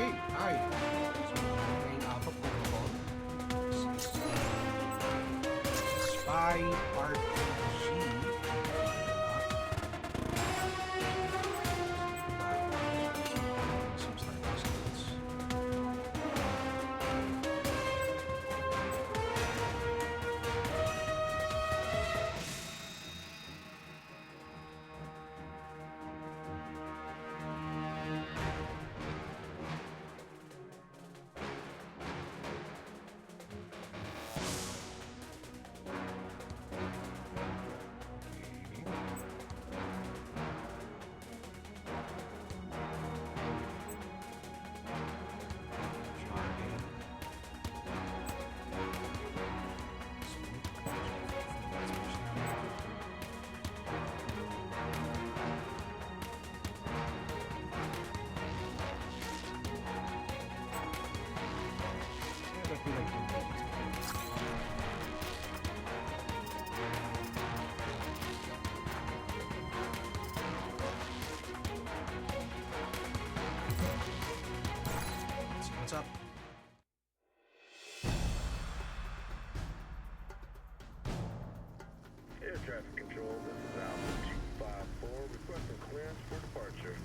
Okay, hi. So, playing Alpha Protocol. Spy RPG. Seems like this. What's up? Air traffic control, this is Alpha 254, requesting clearance for departure.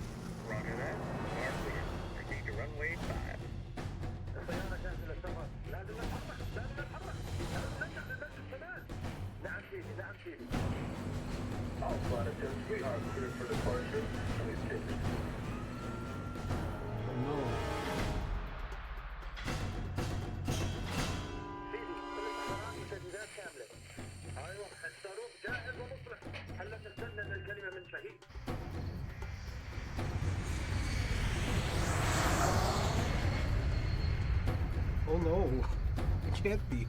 Roger that. Are clear. Proceed to runway 5. الطيارة جاهزة للسفر. لازم نتحرك. لازم نتحرك. لازم نرجع للمسجد كمان. نعم سيدي. نعم سيدي. Alpha 2, we are clear for departure. Please take it. No. سيدي، كل الحرارات وتجهيزات كاملة. ايوه، الصاروخ جاهز ومصلح. هلا تستنى من الكلمة من شهيد. Oh no. It can't be.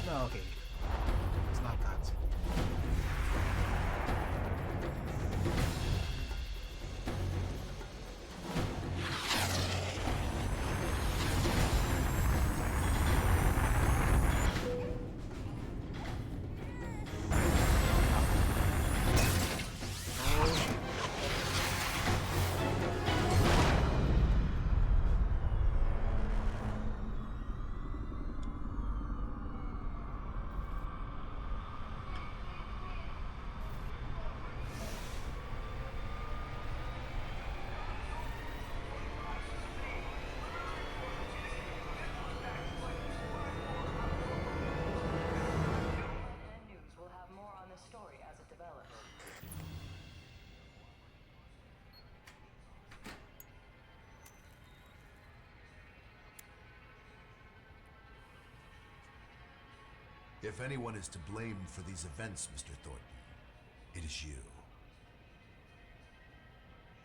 No, okay. It's not that. News will have more on this story as it develops. If anyone is to blame for these events, Mr. Thornton, it is you.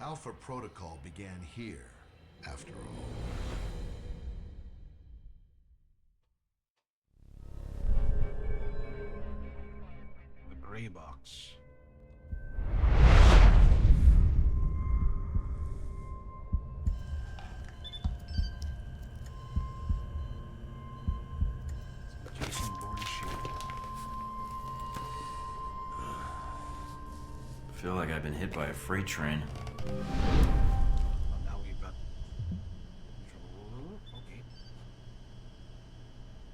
Alpha Protocol began here, after all. The gray box. Jason Bourne shit. I feel like I've been hit by a freight train. Well, now we've got control. Okay.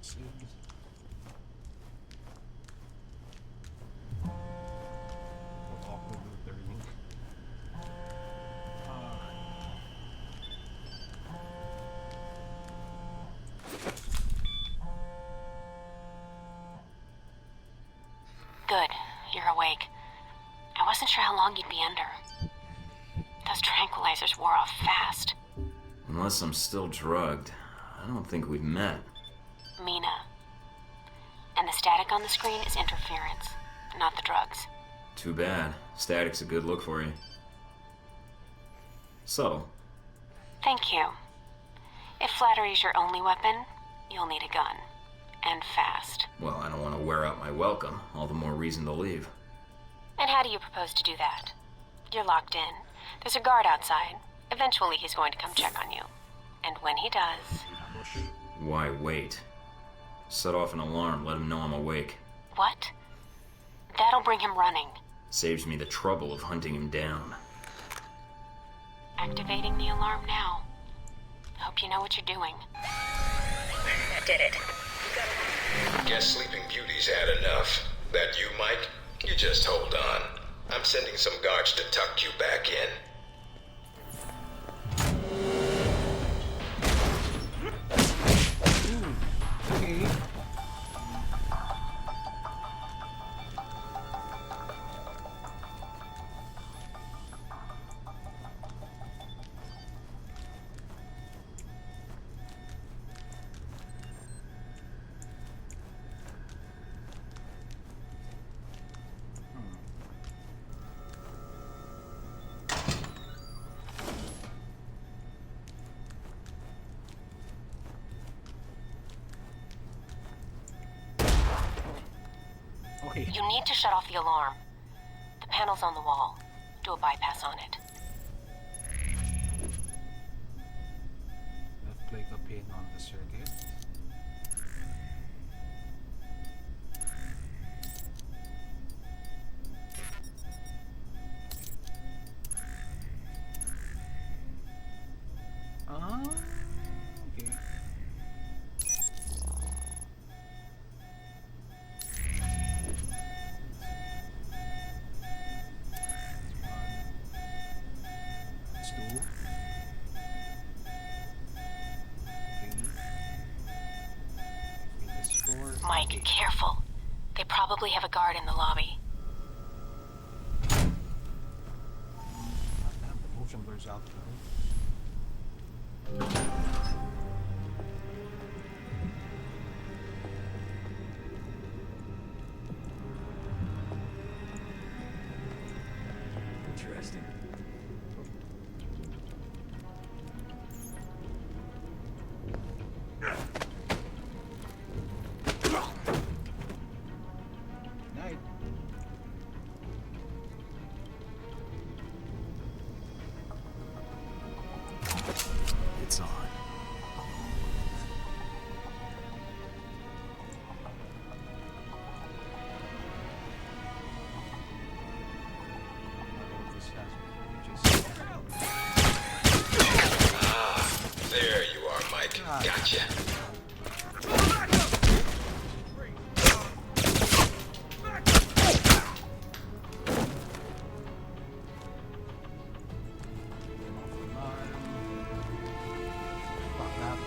Seems. What awkward move they're in. Good. You're awake. I wasn't sure how long you'd be under. Those tranquilizers wore off fast. Unless I'm still drugged, I don't think we've met. Mina. And the static on the screen is interference, not the drugs. Too bad. Static's a good look for you. Subtle. Thank you. If flattery's your only weapon, you'll need a gun. And fast. Well, I don't want to wear out my welcome. All the more reason to leave. And how do you propose to do that? You're locked in. There's a guard outside. Eventually he's going to come check on you. And when he does... Why wait? Set off an alarm, let him know I'm awake. What? That'll bring him running. Saves me the trouble of hunting him down. activating the alarm now. Hope you know what you're doing. I did it. Guess Sleeping Beauty's had enough. That you, Mike? You just hold on. I'm sending some guards to tuck you back in. Okay. Okay. You need to shut off the alarm. The panel's on the wall. Do a bypass on it. Left click a pin on the circuit. Okay. That's two. Three. That's four. Mike, Okay. careful. They probably have a guard in the lobby. Damn, the motion blurs out. Interesting. Night. It's on. This has pages. There you are, Mike. Gotcha. Fuck that.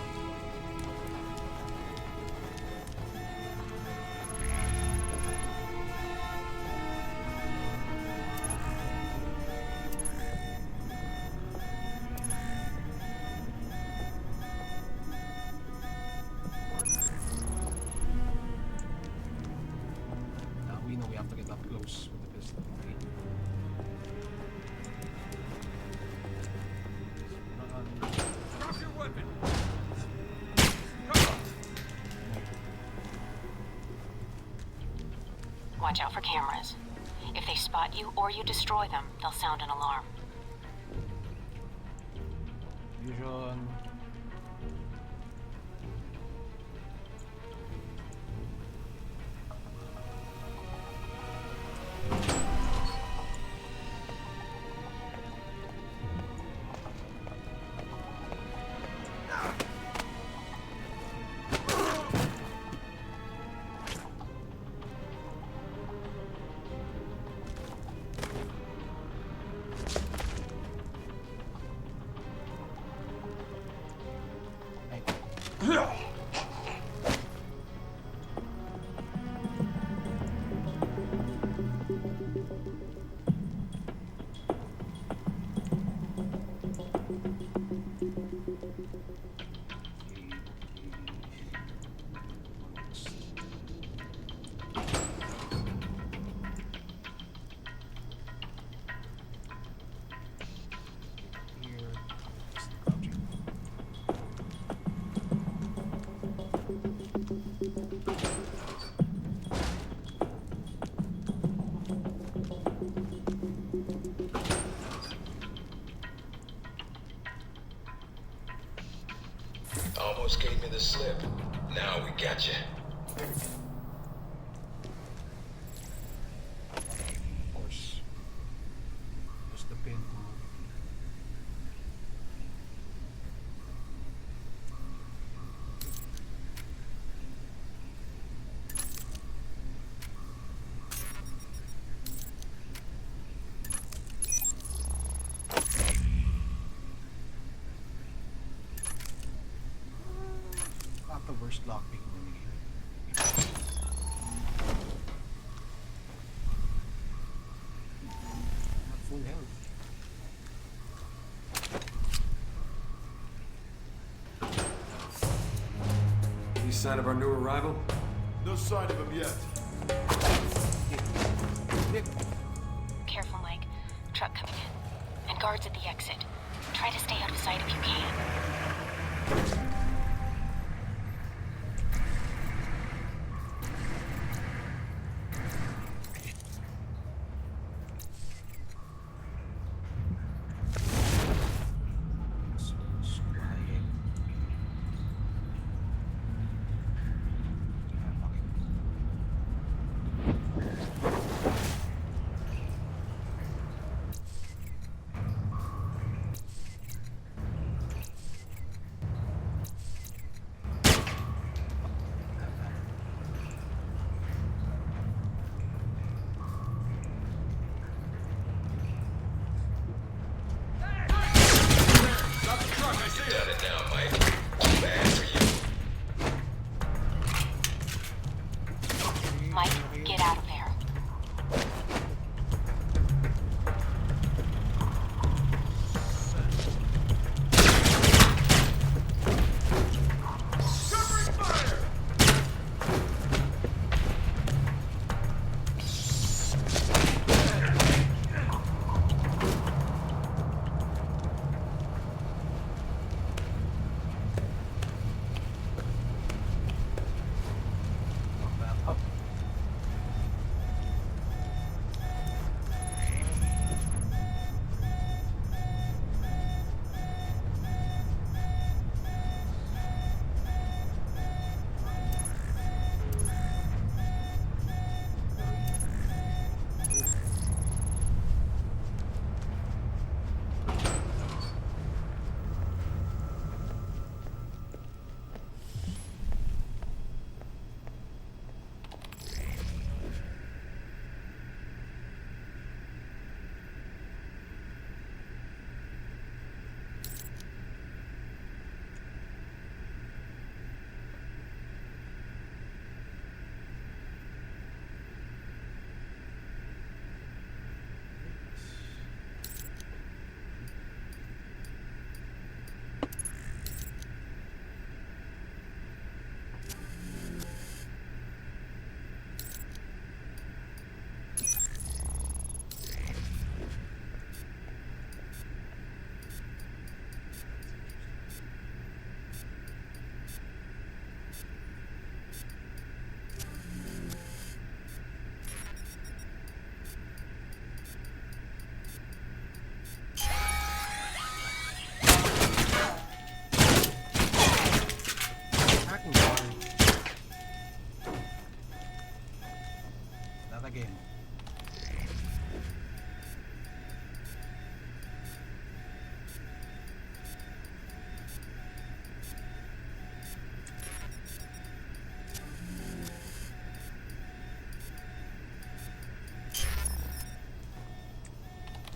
Now we know we have to get up close with the pistol. Okay? Run. Drop your weapon. Watch out for cameras. If they spot you or you destroy them, they'll sound an alarm. Fusion. Hey. Here. Just crouching. Almost gave me the slip. Now we got you. Of course. Just the pin. lockpicking in the game. I'm at full health. Any sign of our new arrival? No sign of him yet. Nick, Careful, Mike. Truck coming in. And guards at the exit. Try to stay out of sight if you can. Squaying. Done it now, Mike. Too bad for you. Mike, get out of there. Up. Hacking sorry. That again.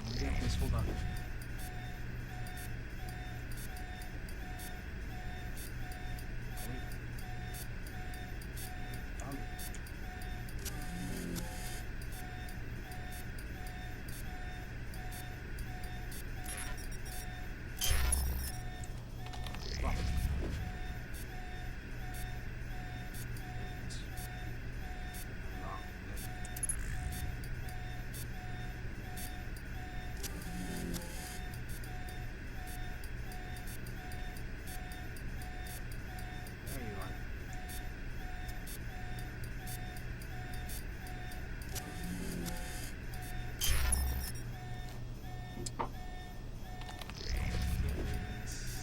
Let me get this, hold on. Wait. Found it. Fuck. Lock it. There you are. Yes.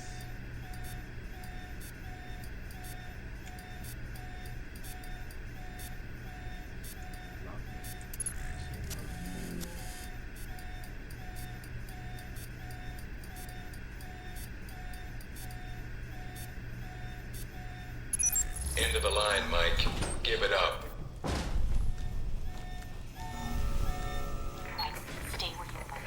Lock it. End of the line, Mike. Give it up. Mike, stay where you are.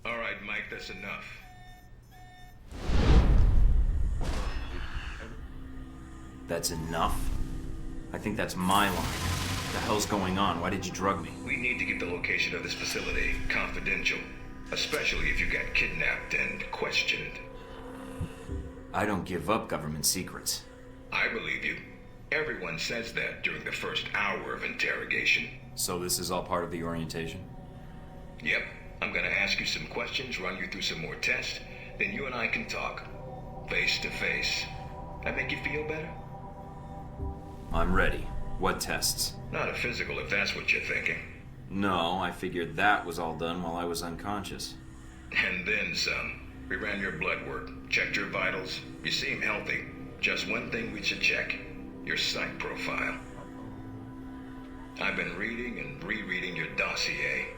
Don't All right, Mike, that's enough. That's enough? I think that's my line. What the hell's going on? Why did you drug me? We need to keep the location of this facility confidential, especially if you got kidnapped and questioned. I don't give up government secrets. I believe you. Everyone says that during the first hour of interrogation. So this is all part of the orientation? Yep. I'm gonna ask you some questions, run you through some more tests, then you and I can talk. Face to face. That make you feel better? I'm ready. What tests? Not a physical, if that's what you're thinking. No, I figured that was all done while I was unconscious. And then some. We ran your blood work, checked your vitals. You seem healthy. Just one thing we should check. Your psych profile. I've been reading and rereading your dossier.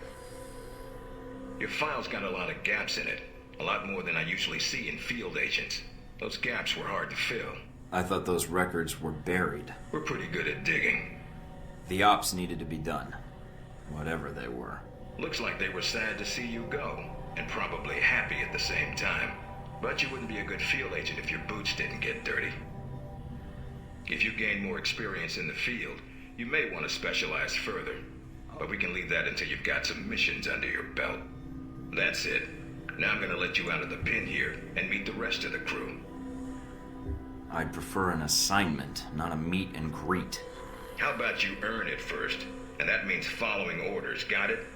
Your file's got a lot of gaps in it. A lot more than I usually see in field agents. Those gaps were hard to fill. I thought those records were buried. We're pretty good at digging. The ops needed to be done. Whatever they were. Looks like they were sad to see you go, and probably happy at the same time. But you wouldn't be a good field agent if your boots didn't get dirty. If you gain more experience in the field, you may want to specialize further. But we can leave that until you've got some missions under your belt. That's it. Now I'm gonna let you out of the pen here and meet the rest of the crew. I'd prefer an assignment, not a meet and greet. How about you earn it first? And that means following orders, got it?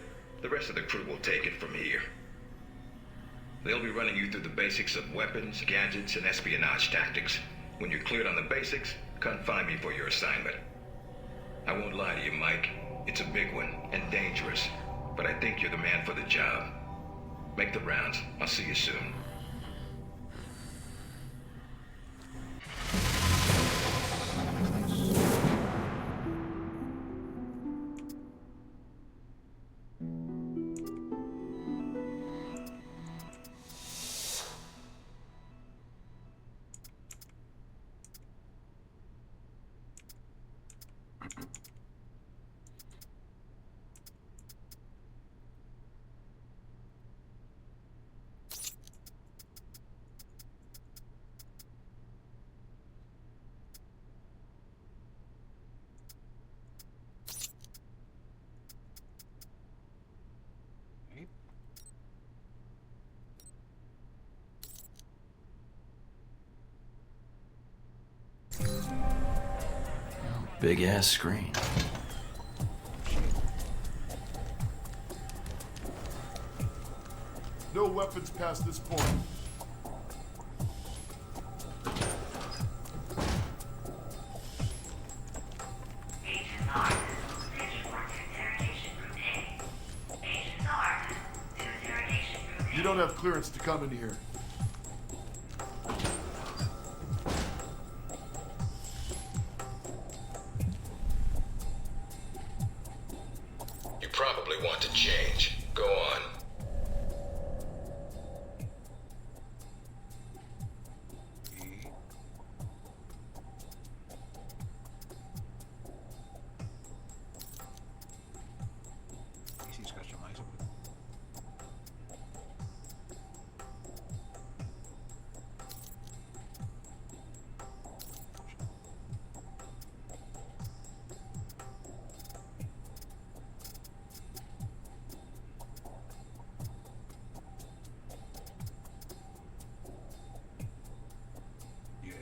The rest of the crew will take it from here. They'll be running you through the basics of weapons, gadgets, and espionage tactics. When you're cleared on the basics, come find me for your assignment. I won't lie to you, Mike. It's a big one, and dangerous. But I think you're the man for the job. Make the rounds. I'll see you soon. Big ass screen. No weapons past this point. Agent North, schedule for interrogation room A. Agent North, to interrogation room A. You don't have clearance to come in here. You probably want to change. Go on. Easy customizable. Yeah.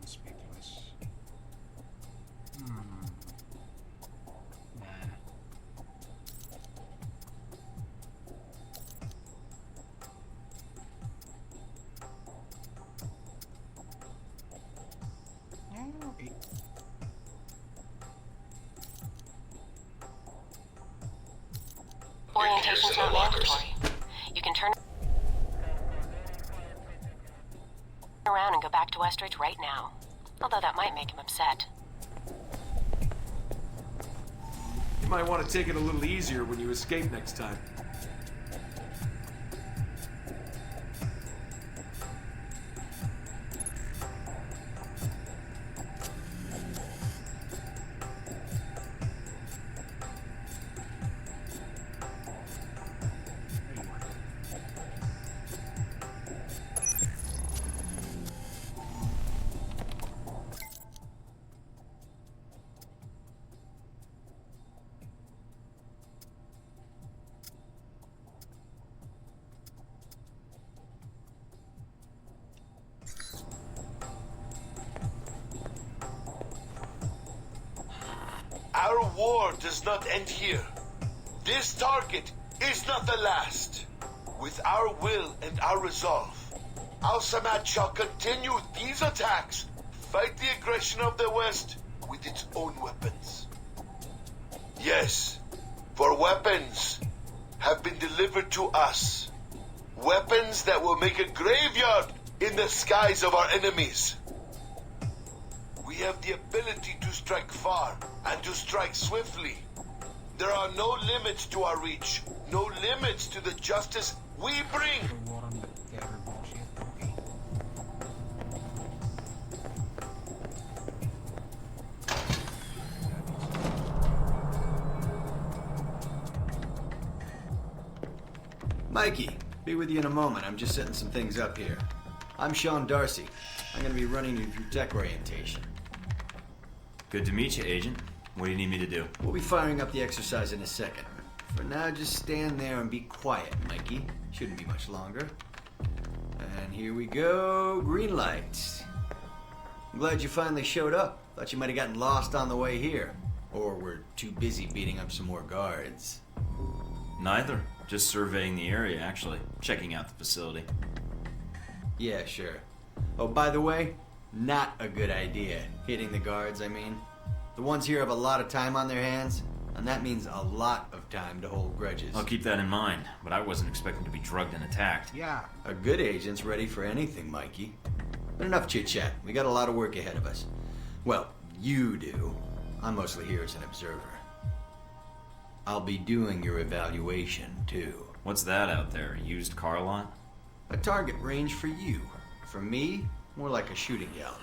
Conspicuous. Nah. Okay. Orientation's in the not lockers. mandatory. You can turn around and go back to Westridge right now. Although that might make him upset. might want to take it a little easier when you escape next time. Our war does not end here. This target is not the last. With our will and our resolve, Al Samad shall continue these attacks, fight the aggression of the West with its own weapons. Yes, for weapons have been delivered to us. Weapons that will make a graveyard in the skies of our enemies. We have the ability to strike far and to strike swiftly. There are no limits to our reach, no limits to the justice we bring. War on the terror bullshit. Okay. Mikey, be with you in a moment. I'm just setting some things up here. I'm Sean Darcy. I'm gonna be running you through tech orientation. Good to meet you, Agent. What do you need me to do? We'll be firing up the exercise in a second. For now, just stand there and be quiet, Mikey. Shouldn't be much longer. And here we go. Green lights. I'm glad you finally showed up. Thought you might have gotten lost on the way here. Or were too busy beating up some more guards. Neither. Just surveying the area, actually. Checking out the facility. Yeah, sure. Oh, by the way, not a good idea. Hitting the guards, I mean. The ones here have a lot of time on their hands, and that means a lot of time to hold grudges. I'll keep that in mind, but I wasn't expecting to be drugged and attacked. Yeah. A good agent's ready for anything, Mikey. But enough chit-chat. We got a lot of work ahead of us. Well, you do. I'm mostly here as an observer. I'll be doing your evaluation, too. What's that out there? A used car lot? A target range for you. For me, more like a shooting gallery.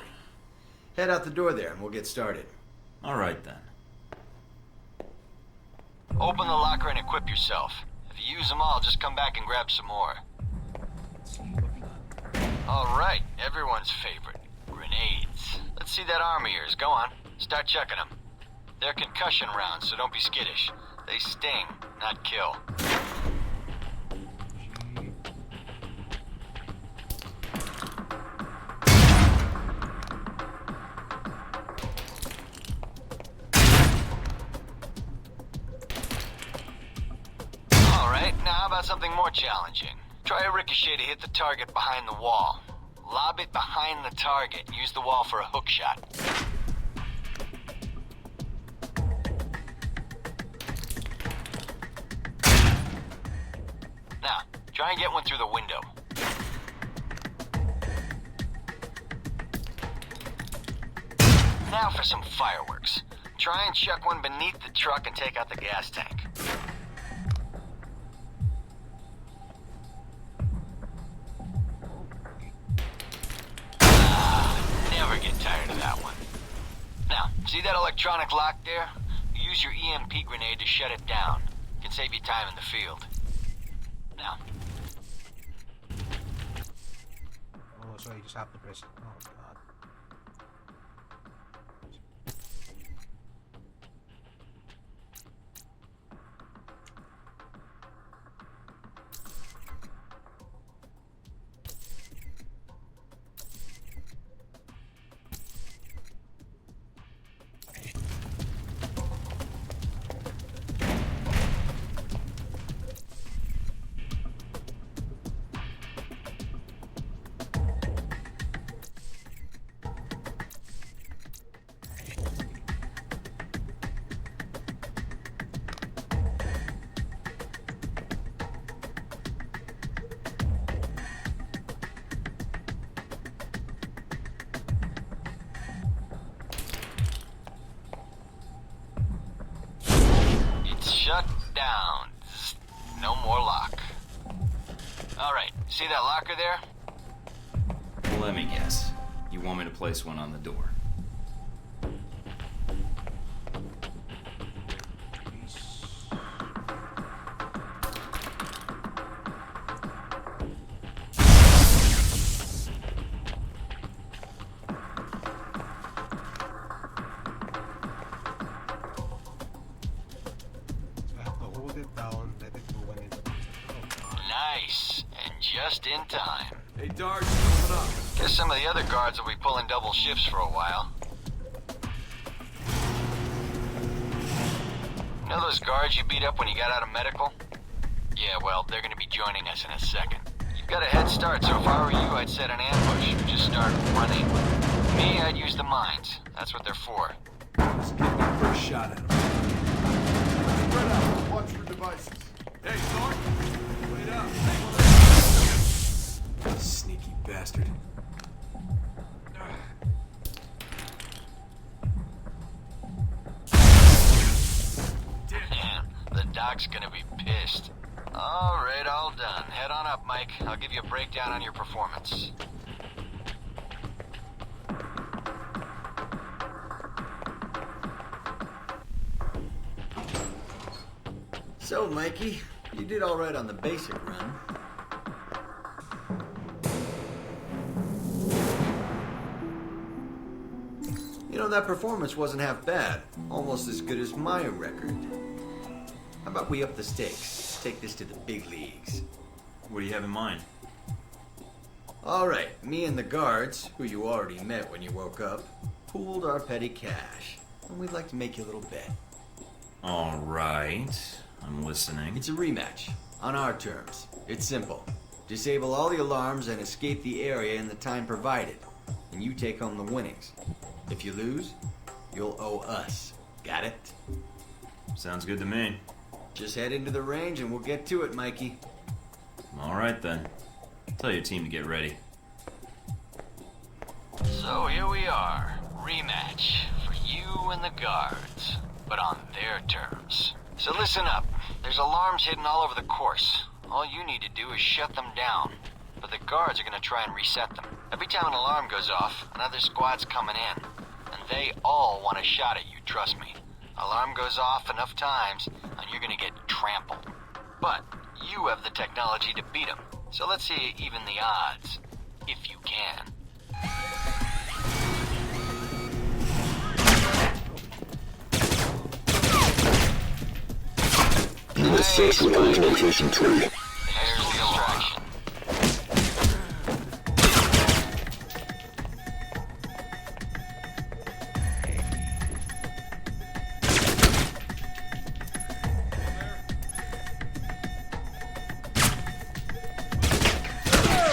Head out the door there and we'll get started. All right, then. Open the locker and equip yourself. If you use them all, just come back and grab some more. All right, everyone's favorite. Grenades. Let's see that arm of yours. Go on. Start checking them. They're concussion rounds, so don't be skittish. They sting, not kill. Now, how about something more challenging? Try a ricochet to hit the target behind the wall. Lob it behind the target and use the wall for a hook shot. Now, try and get one through the window. Now for some fireworks. Try and chuck one beneath the truck and take out the gas tank. Never get tired of that one. Now, see that electronic lock there? Use your EMP grenade to shut it down. It can save you time in the field. Now. Oh, so you just have to press. Oh, God. down. Zzz, no more lock. Alright, see that locker there? Let me guess. You want me to place one on the door? Hold it down, let it go when it... Nice, and just in time. Hey, Dart, open up. Guess some of the other guards will be pulling double shifts for a while. You know those guards you beat up when you got out of medical? Yeah, well, they're gonna be joining us in a second. You've got a head start, so if I were you, I'd set an ambush or just start running. Me, I'd use the mines. That's what they're for. Just give me a first shot at him. Spread out. Watch your devices. Hey, Thornton! Wait up. Sneaky bastard. Damn, the doc's gonna be pissed. Alright, all done. Head on up, Mike. I'll give you a breakdown on your performance. So, Mikey, you did all right on the basic run. You know, that performance wasn't half bad. Almost as good as my record. How about we up the stakes? Take this to the big leagues. What do you have in mind? All right, me and the guards, who you already met when you woke up, pooled our petty cash. And we'd like to make you a little bet. All right. I'm listening. It's a rematch, on our terms. It's simple. Disable all the alarms and escape the area in the time provided, and you take home the winnings. If you lose, you'll owe us. Got it? Sounds good to me. Just head into the range and we'll get to it, Mikey. All right, then. Tell your team to get ready. So here we are. Rematch for you and the guards, but on their terms. So listen up. There's alarms hidden all over the course. All you need to do is shut them down. But the guards are gonna try and reset them. Every time an alarm goes off, another squad's coming in. And they all want a shot at you, trust me. Alarm goes off enough times, and you're gonna get trampled. But you have the technology to beat them. So let's see you even the odds. If you can. Assist with location 3. There's the distraction.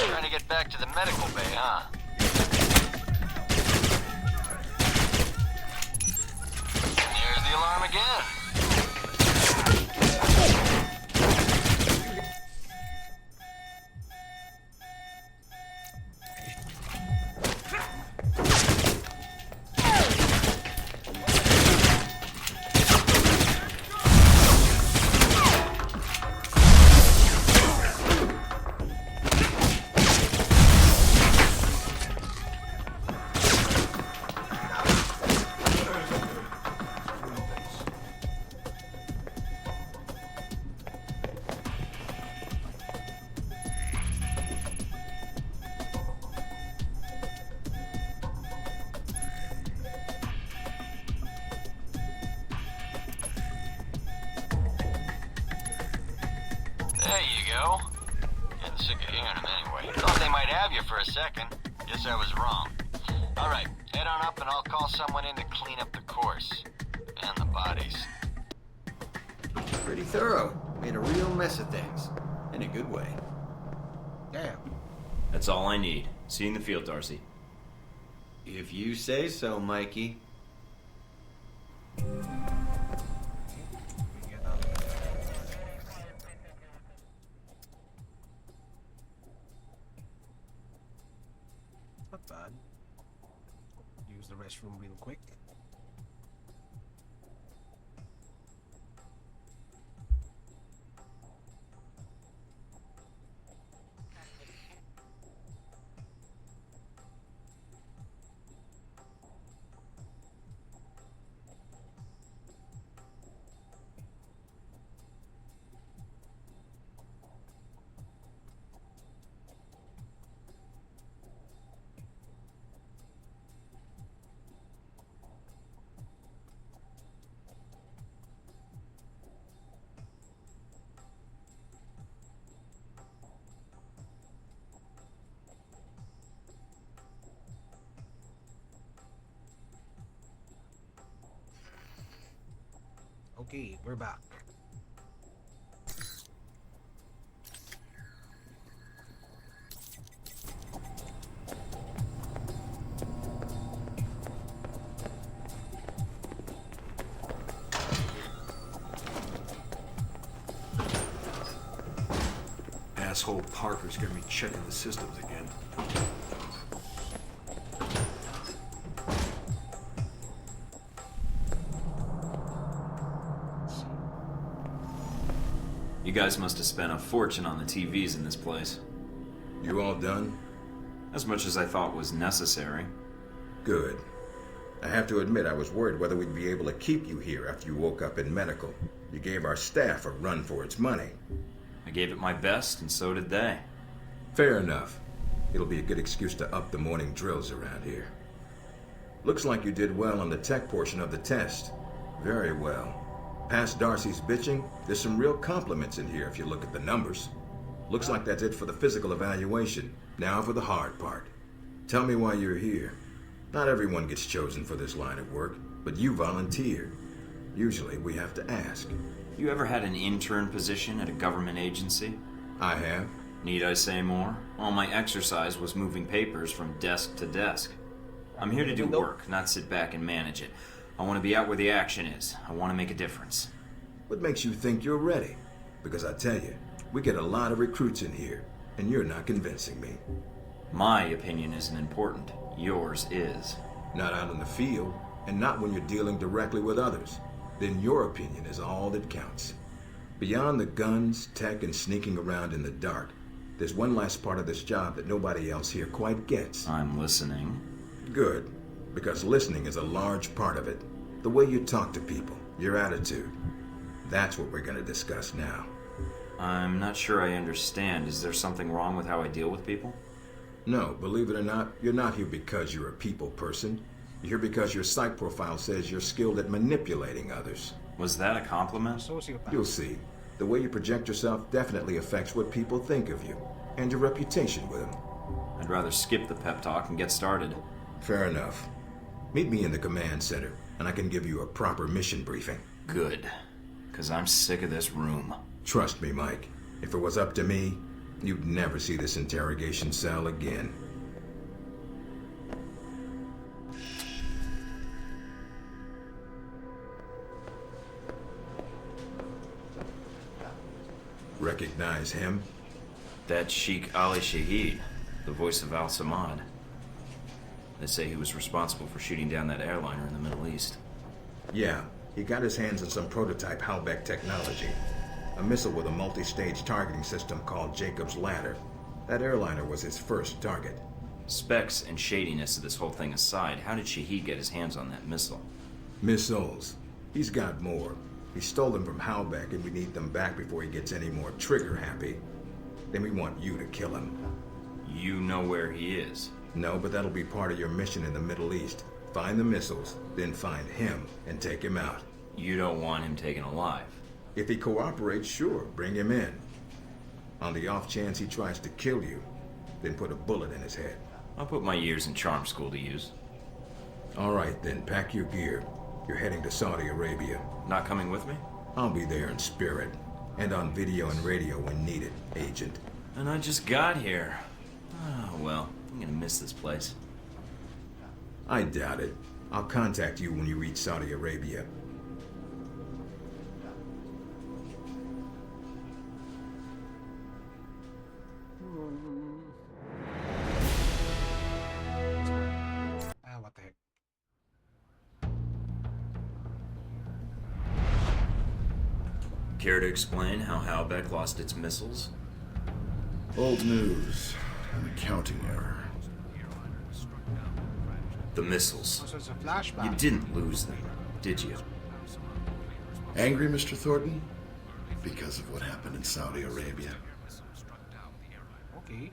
Trying to get back to the medical bay, huh? And there's the alarm again. There you go. Getting sick of hearing them anyway. Thought they might have you for a second. Guess I was wrong. Alright, head on up and I'll call someone in to clean up the course. And the bodies. Pretty thorough. Made a real mess of things. In a good way. Damn. That's all I need. See you in the field, Darcy. If you say so, Mikey. Not bad. Use the restroom real quick. Okay, we're back. Asshole Parker's gonna be checking the systems again. You guys must have spent a fortune on the TVs in this place. You all done? As much as I thought was necessary. Good. I have to admit I was worried whether we'd be able to keep you here after you woke up in medical. You gave our staff a run for its money. I gave it my best, and so did they. Fair enough. It'll be a good excuse to up the morning drills around here. Looks like you did well on the tech portion of the test. Very well. Past Darcy's bitching, there's some real compliments in here if you look at the numbers. Looks like that's it for the physical evaluation. Now for the hard part. Tell me why you're here. Not everyone gets chosen for this line of work, but you volunteered. Usually we have to ask. You ever had an intern position at a government agency? I have. Need I say more? All my exercise was moving papers from desk to desk. I'm here to do work, not sit back and manage it. I want to be out where the action is. I want to make a difference. What makes you think you're ready? Because I tell you, we get a lot of recruits in here, and you're not convincing me. My opinion isn't important. Yours is. Not out in the field, and not when you're dealing directly with others. Then your opinion is all that counts. Beyond the guns, tech, and sneaking around in the dark, there's one last part of this job that nobody else here quite gets. I'm listening. Good, because listening is a large part of it. The way you talk to people, your attitude. That's what we're going to discuss now. I'm not sure I understand. Is there something wrong with how I deal with people? No, believe it or not, you're not here because you're a people person. You're here because your psych profile says you're skilled at manipulating others. Was that a compliment? Sociopath. You'll see. The way you project yourself definitely affects what people think of you, and your reputation with them. I'd rather skip the pep talk and get started. Fair enough. Meet me in the command center, and I can give you a proper mission briefing. Good, because I'm sick of this room. Trust me, Mike. If it was up to me, you'd never see this interrogation cell again. Recognize him? That's Sheikh Ali Shahid, the voice of Al-Samad. They say he was responsible for shooting down that airliner in the Middle East. Yeah, he got his hands on some prototype Halbeck technology. A missile with a multi-stage targeting system called Jacob's Ladder. That airliner was his first target. Specs and shadiness of this whole thing aside, how did Shahid get his hands on that missile? Missiles. He's got more. He stole them from Halbeck, and we need them back before he gets any more trigger-happy. Then we want you to kill him. You know where he is? No, but that'll be part of your mission in the Middle East. Find the missiles, then find him and take him out. You don't want him taken alive? If he cooperates, sure, bring him in. On the off chance he tries to kill you, then put a bullet in his head. I'll put my years in charm school to use. All right, then, pack your gear. You're heading to Saudi Arabia. Not coming with me? I'll be there in spirit, and on video and radio when needed, Agent. And I just got here. Oh, well, I'm gonna miss this place. I doubt it. I'll contact you when you reach Saudi Arabia. What the heck? Care to explain how Halbeck lost its missiles? Old news. An accounting error. The missiles. So it's a flashback. You didn't lose them, did you? Angry, Mr. Thornton? Because of what happened in Saudi Arabia. Okay.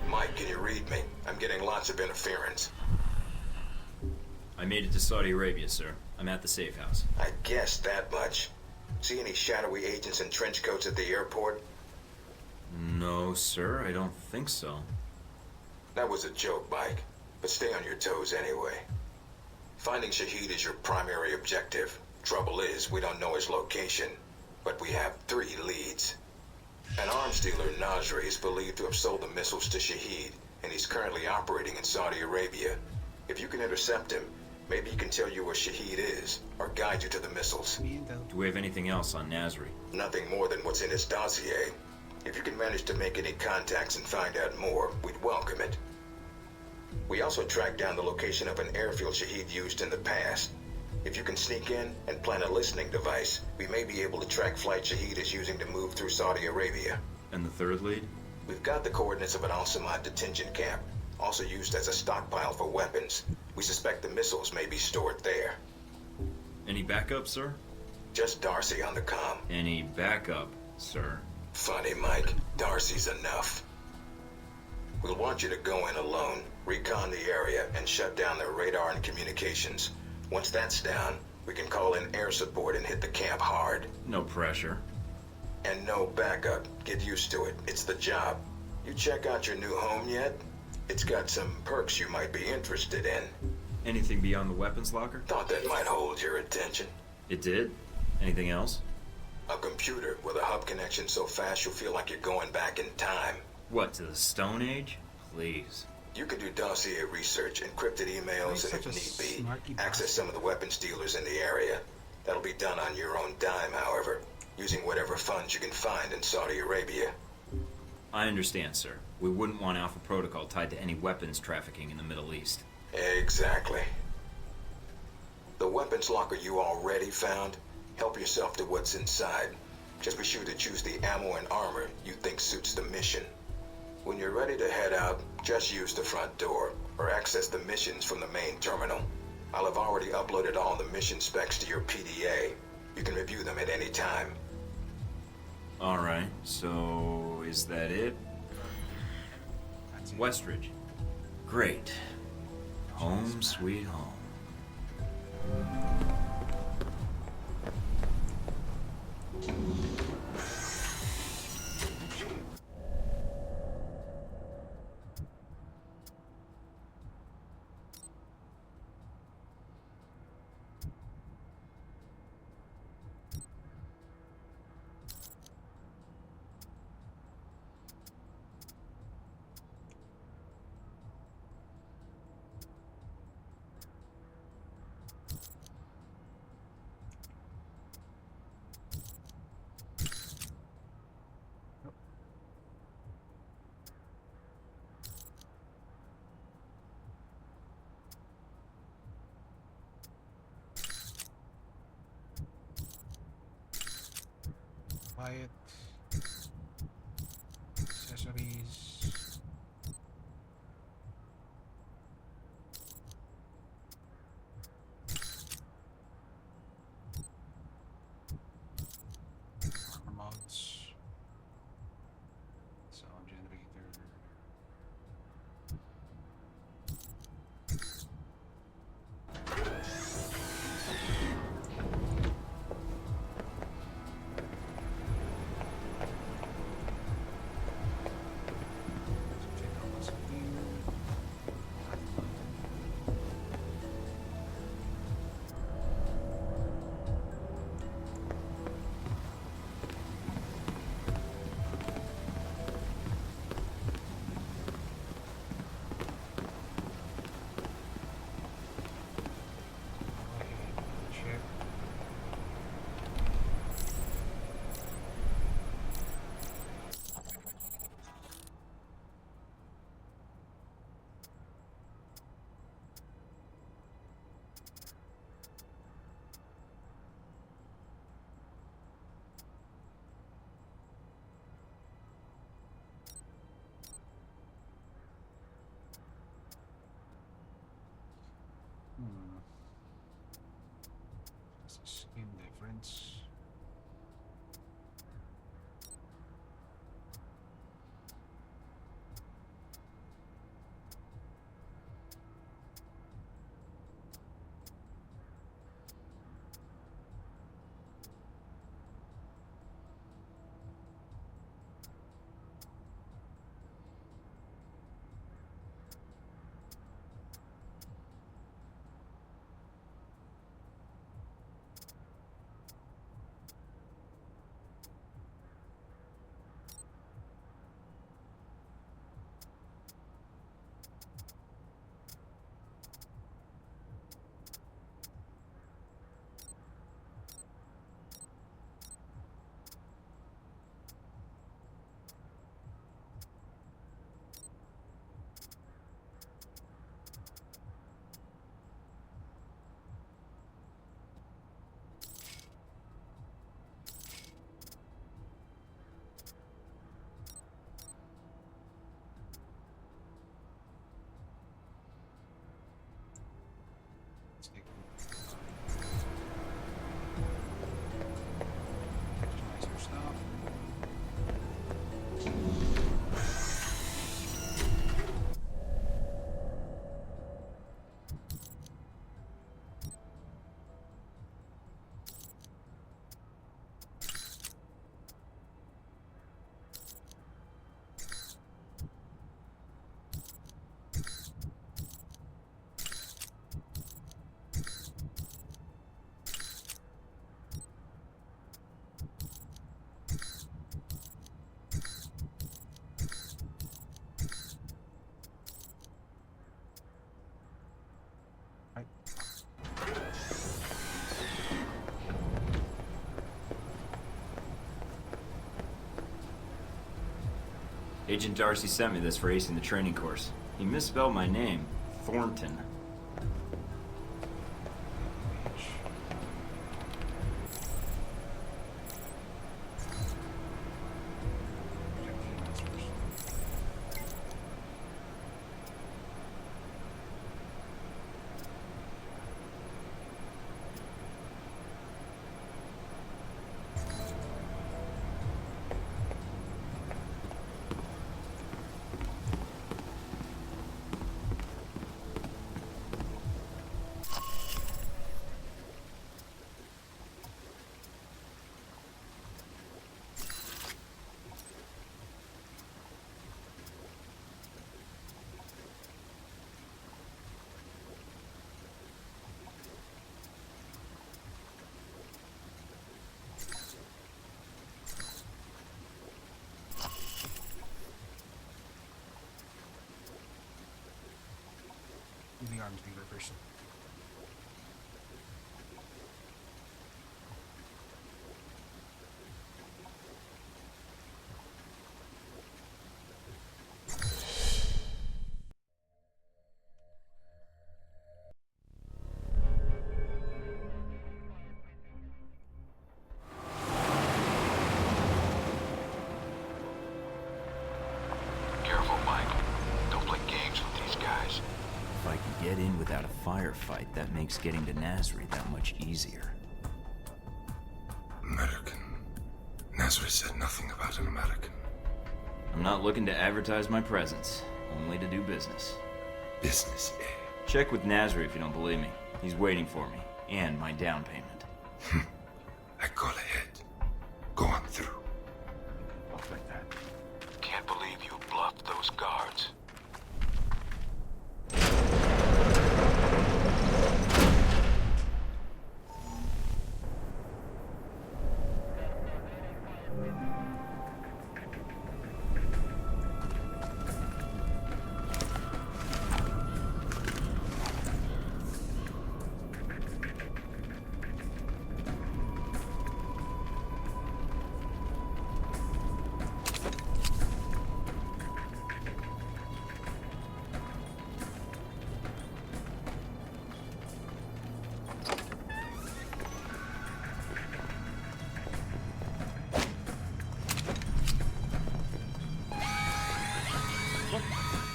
Mike, can you read me? I'm getting lots of interference. I made it to Saudi Arabia, sir. I'm at the safe house. I guessed that much. See any shadowy agents in trench coats at the airport? No, sir, I don't think so. That was a joke, Mike. but stay on your toes anyway. Finding Shahid is your primary objective. Trouble is, we don't know his location, but we have 3 leads. An arms dealer, Nasri, is believed to have sold the missiles to Shahid, and he's currently operating in Saudi Arabia. If you can intercept him, maybe he can tell you where Shahid is, or guide you to the missiles. Do we have anything else on Nasri? Nothing more than what's in his dossier. If you can manage to make any contacts and find out more, we'd welcome it. We also tracked down the location of an airfield Shahid used in the past. If you can sneak in and plant a listening device, we may be able to track flight Shahid is using to move through Saudi Arabia. And the third lead? We've got the coordinates of an Al-Samad detention camp, also used as a stockpile for weapons. We suspect the missiles may be stored there. Any backup, sir? Just Darcy on the comm. Any backup, sir? Funny, Mike. Darcy's enough. We'll want you to go in alone, recon the area, and shut down their radar and communications. Once that's down, we can call in air support and hit the camp hard. No pressure. And no backup. Get used to it. It's the job. You check out your new home yet? It's got some perks you might be interested in. Anything beyond the weapons locker? Thought that might hold your attention. It did? Anything else? A computer with a hub connection so fast you'll feel like you're going back in time. What, to the Stone Age? Please. You can do dossier research, encrypted emails, and if need be, access some of the weapons dealers in the area. That'll be done on your own dime, however, using whatever funds you can find in Saudi Arabia. I understand, sir. We wouldn't want Alpha Protocol tied to any weapons trafficking in the Middle East. Exactly. The weapons locker you already found, help yourself to what's inside. Just be sure to choose the ammo and armor you think suits the mission. When you're ready to head out, just use the front door, or access the missions from the main terminal. I'll have already uploaded all the mission specs to your PDA. You can review them at any time. Alright, so is that it? Westridge. Great. Home sweet home. Quiet. Accessories. Armor mods. Sound generator. Agent Darcy sent me this for acing the training course. He misspelled my name, Thornton. The arms dealer person. Careful, Mike. Don't play games with these guys. If I can get in without a firefight, that makes getting to Nasri that much easier. American. Nasri said nothing about an American. I'm not looking to advertise my presence, only to do business. Business, eh? Check with Nasri if you don't believe me. He's waiting for me, and my down payment. I call ahead. Go on through. Off like that. Can't believe you bluffed those guards.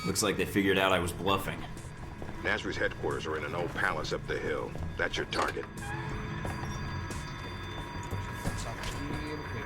Looks like they figured out I was bluffing. Nasri's headquarters are in an old palace up the hill. That's your target. That's opportunity real quick.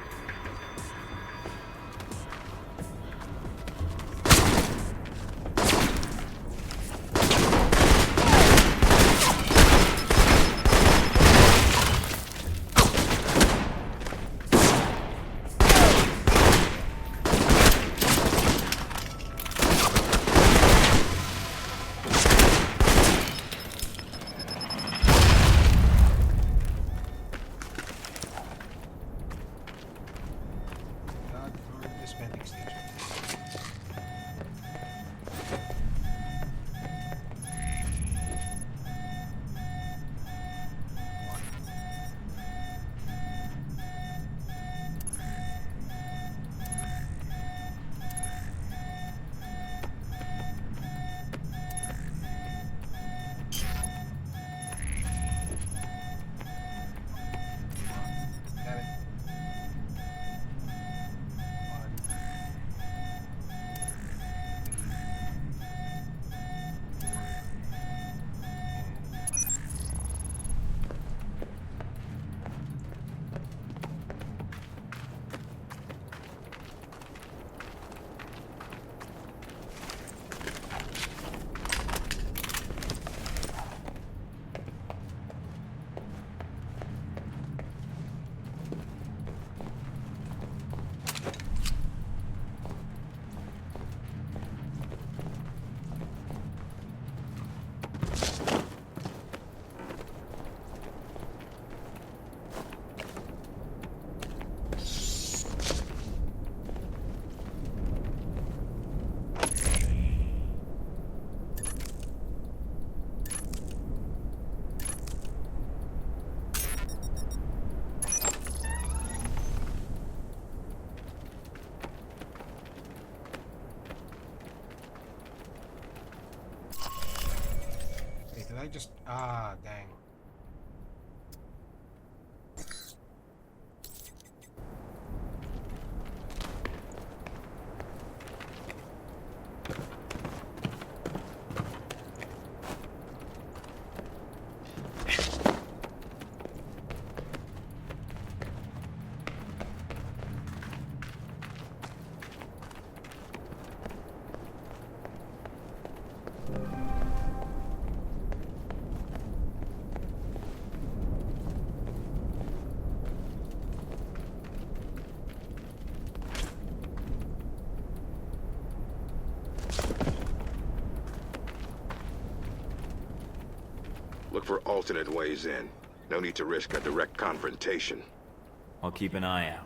just... Ah, dang. Look for alternate ways in. No need to risk a direct confrontation. I'll keep an eye out.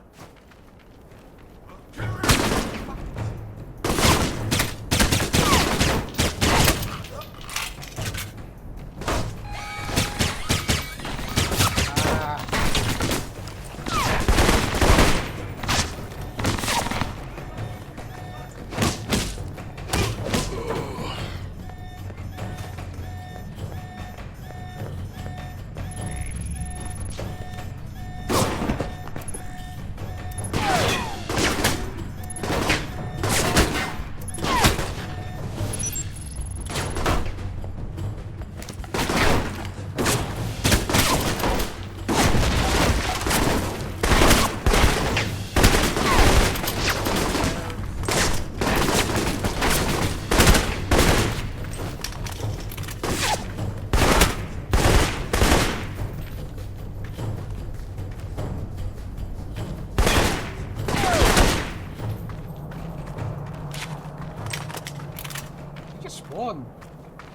One.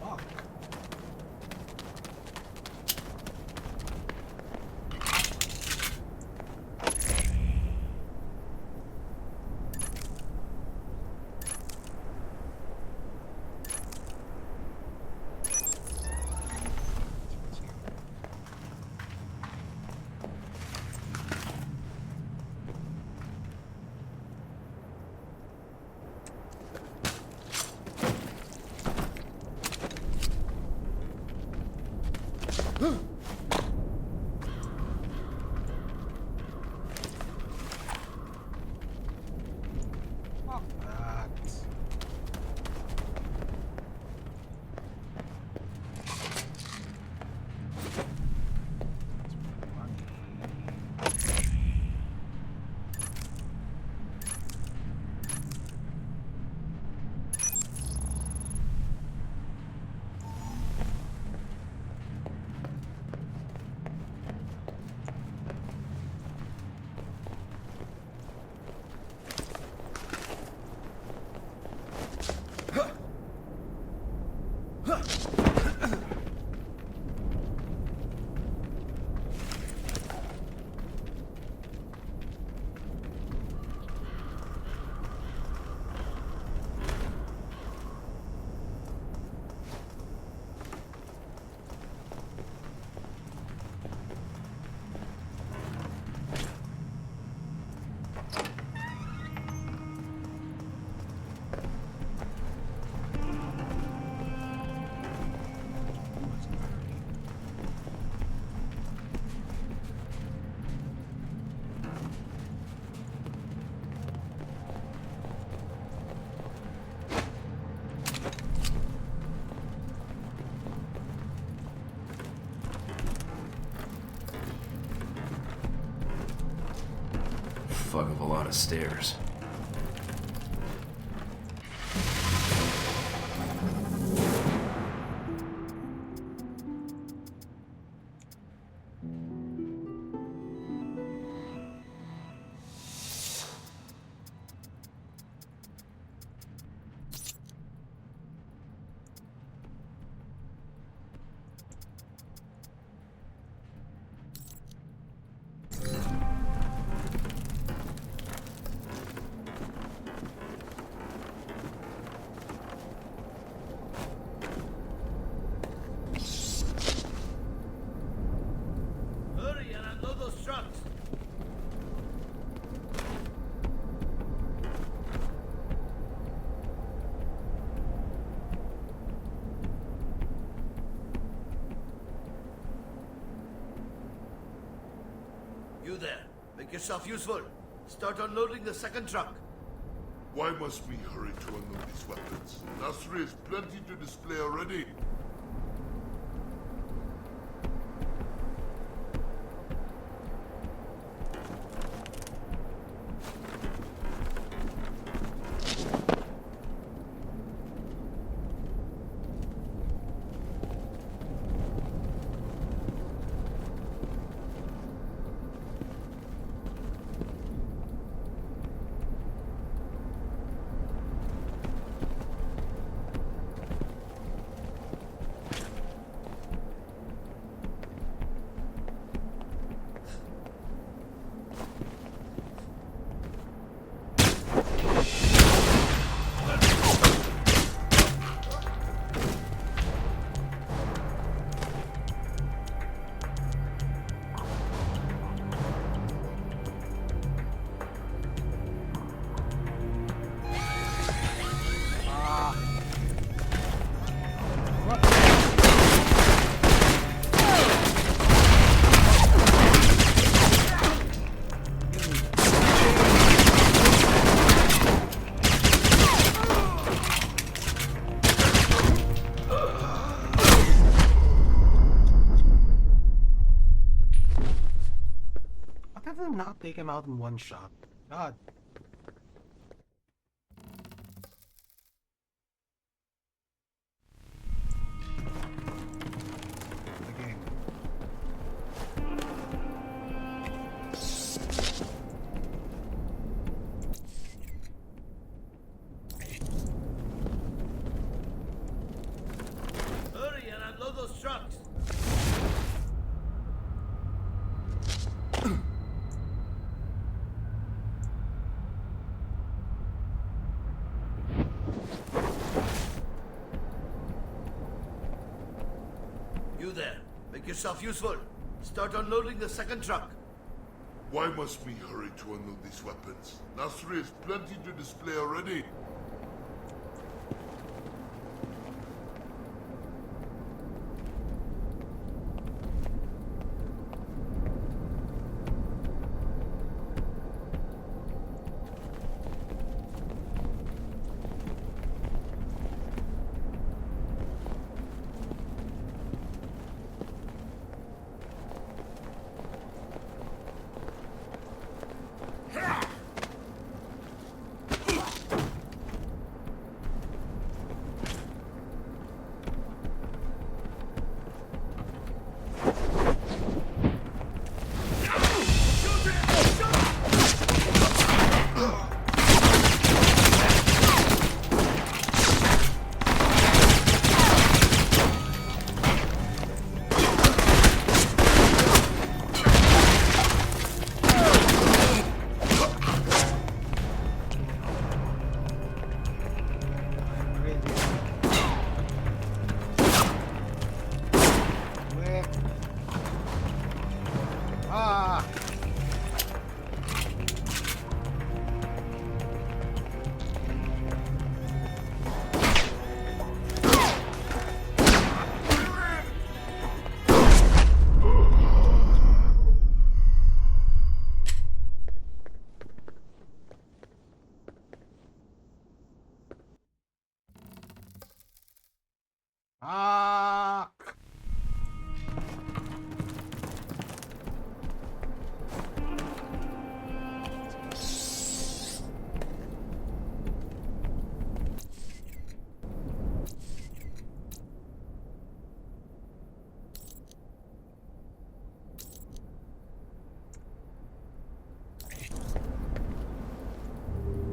Fuck. Fuck of a lot of stairs. You there. Make yourself useful. Start unloading the second truck. Why must we hurry to unload these weapons? Nasri has plenty to display already. Not take him out in one shot. God. The game. Hurry and unload those trucks. You there. Make yourself useful. Start unloading the second truck. Why must we hurry to unload these weapons? Nasri has plenty to display already.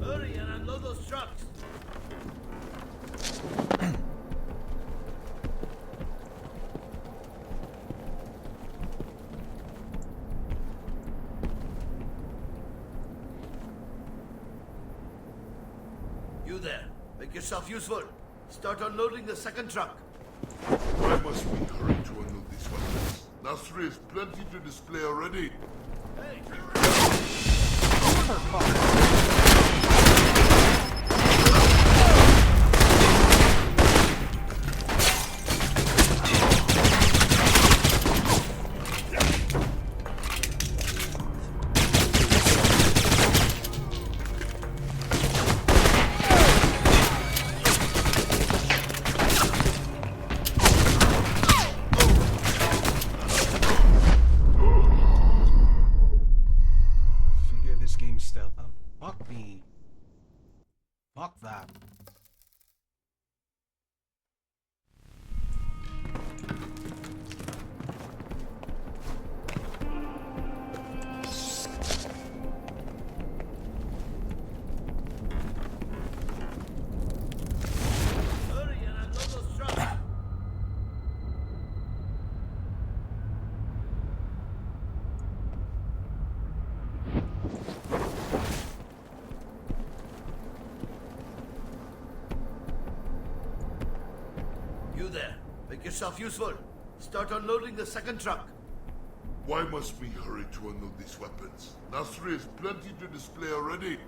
Hurry and unload those trucks. You there. Make yourself useful. Start unloading the second truck. Why must we hurry to unload these weapons? Nasri has plenty to display already. yourself useful. Start unloading the second truck. Why must we hurry to unload these weapons? Nasri has plenty to display already.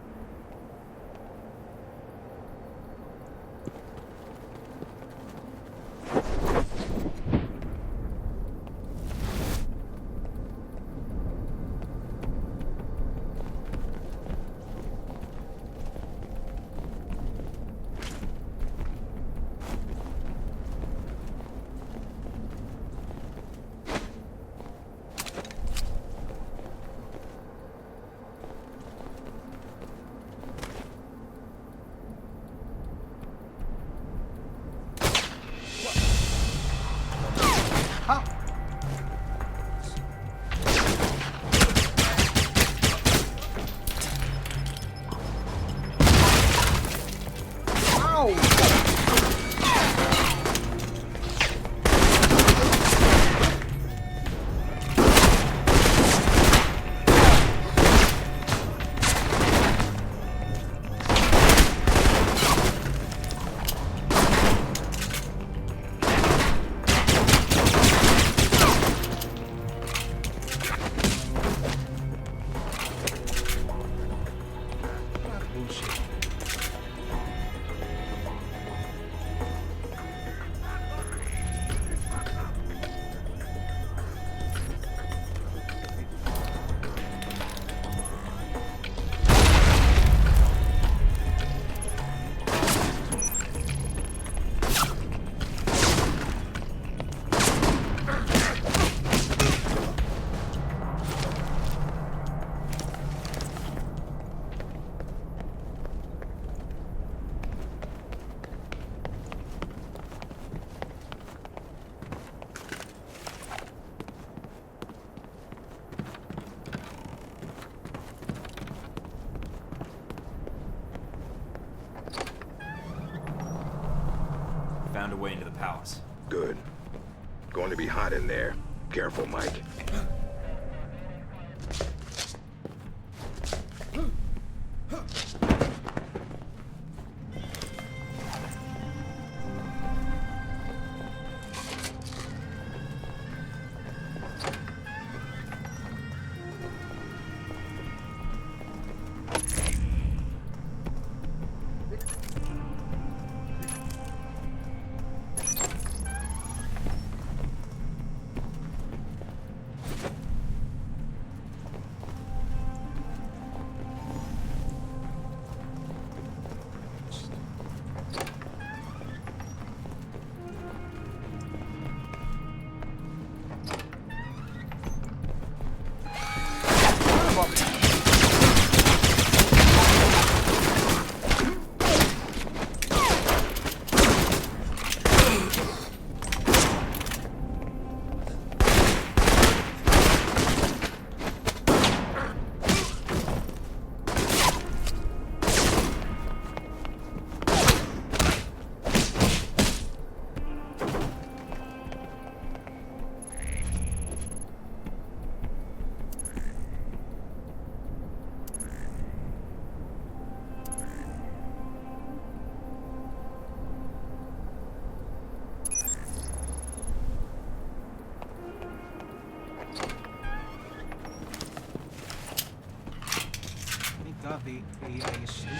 Found a way into the palace. Good. Going to be hot in there. Careful, Mike. The AI is stupid.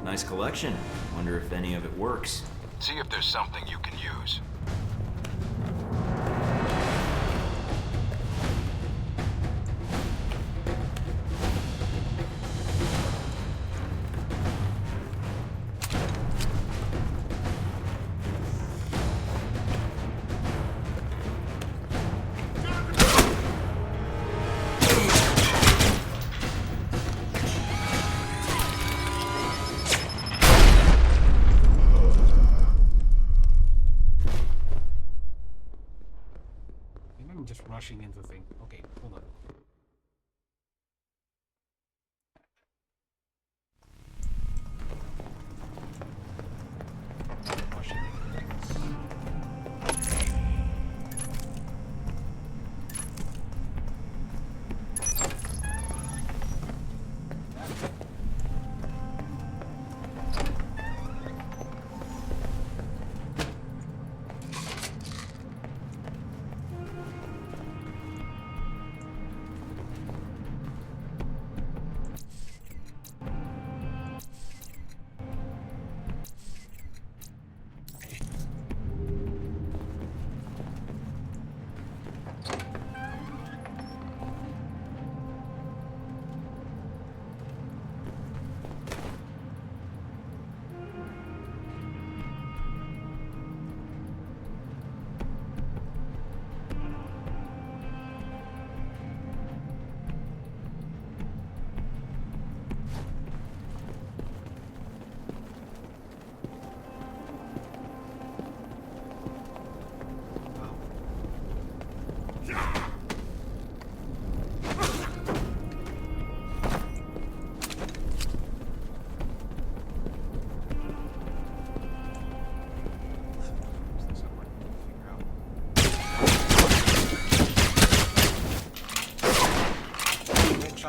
Nice collection. Wonder if any of it works. See if there's something you can use. I'm just rushing into things. Okay, hold on. Rushing into things.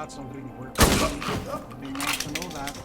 shots don't really work. It'd be nice to know that.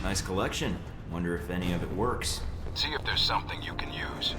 Nice collection. Wonder if any of it works. See if there's something you can use.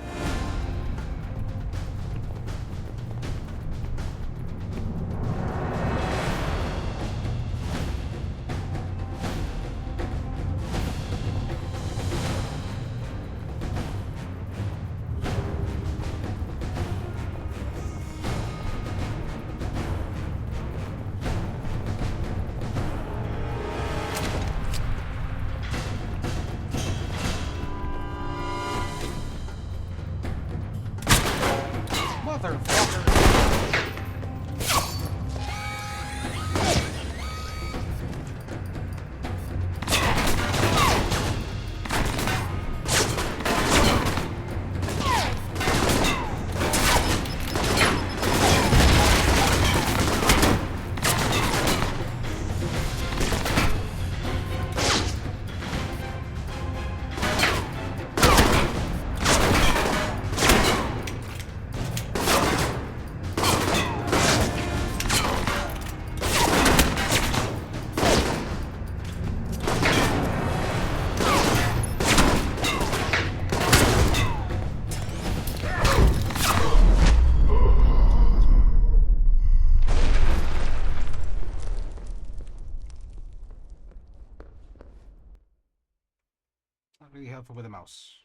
Not really helpful with a mouse.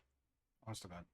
Honest to God.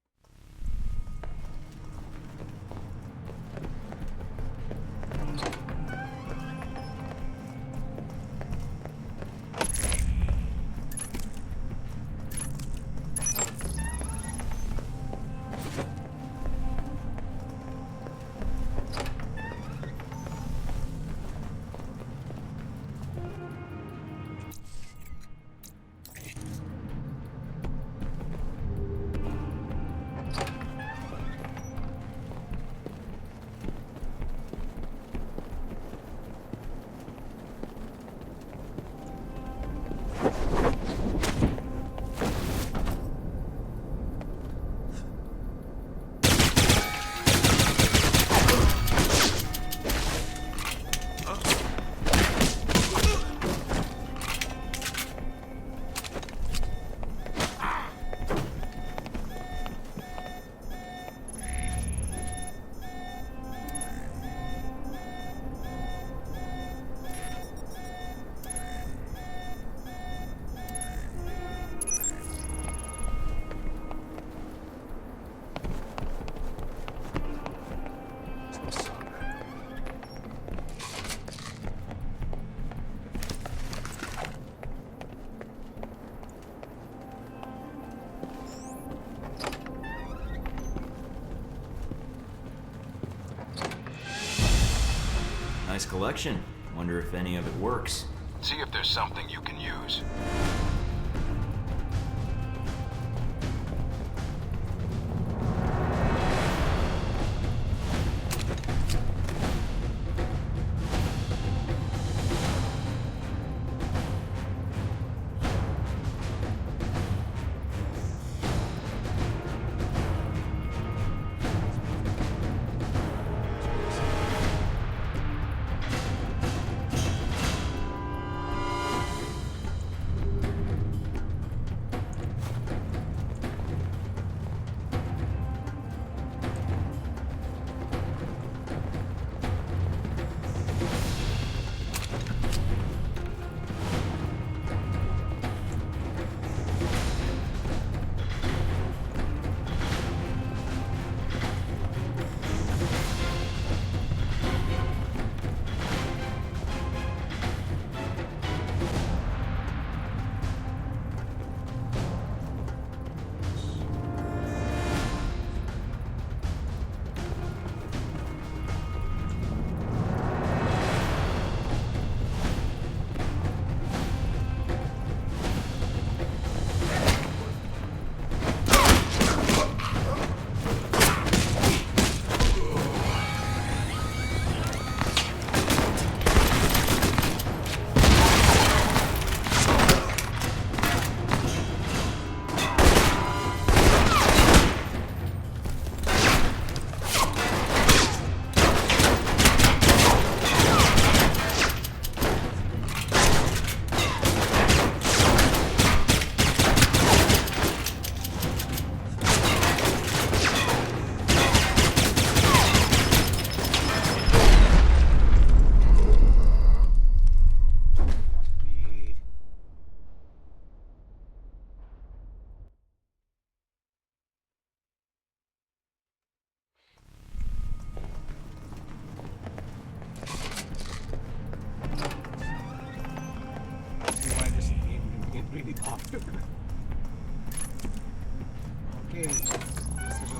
Nice collection. Wonder if any of it works. See if there's something you can use.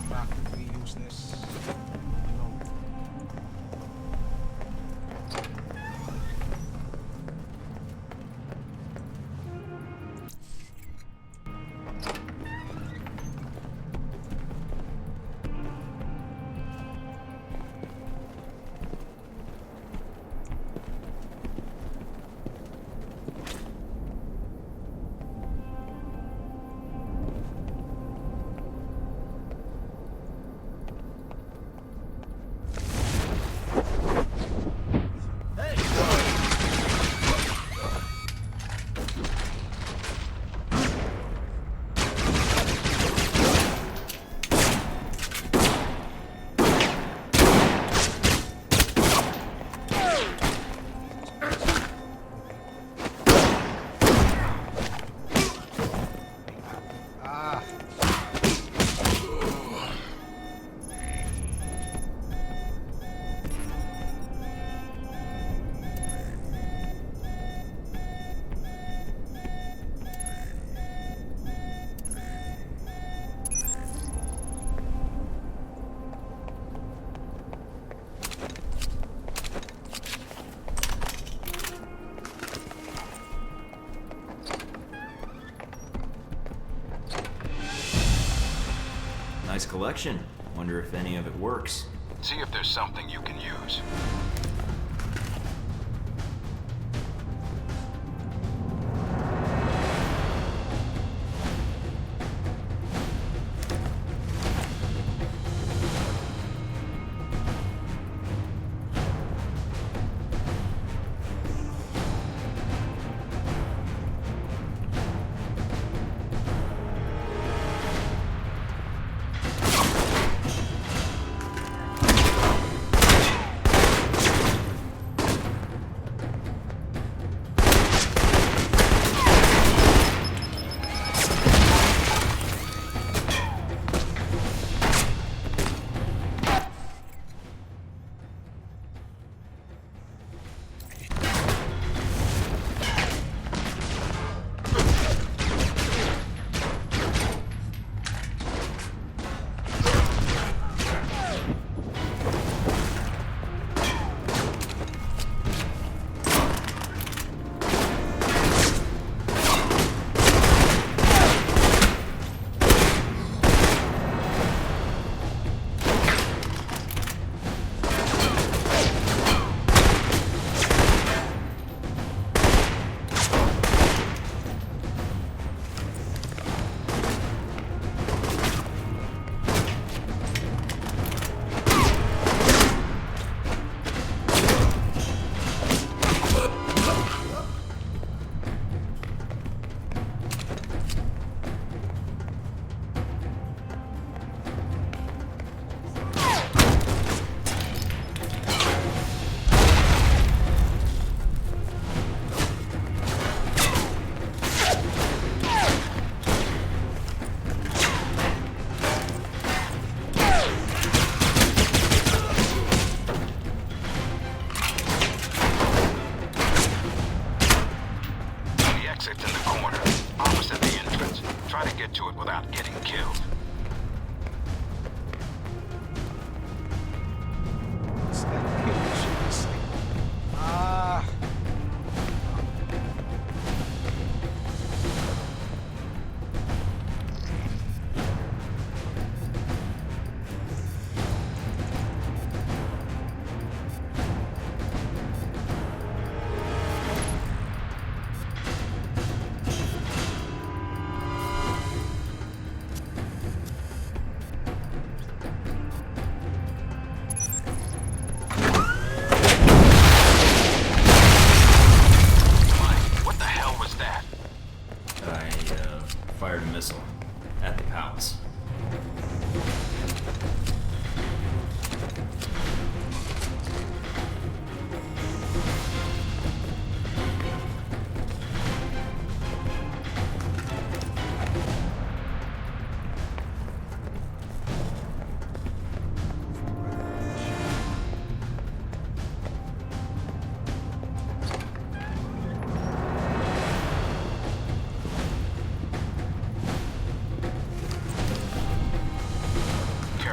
practically useless. No. Nice collection. Wonder if any of it works. See if there's something you can use.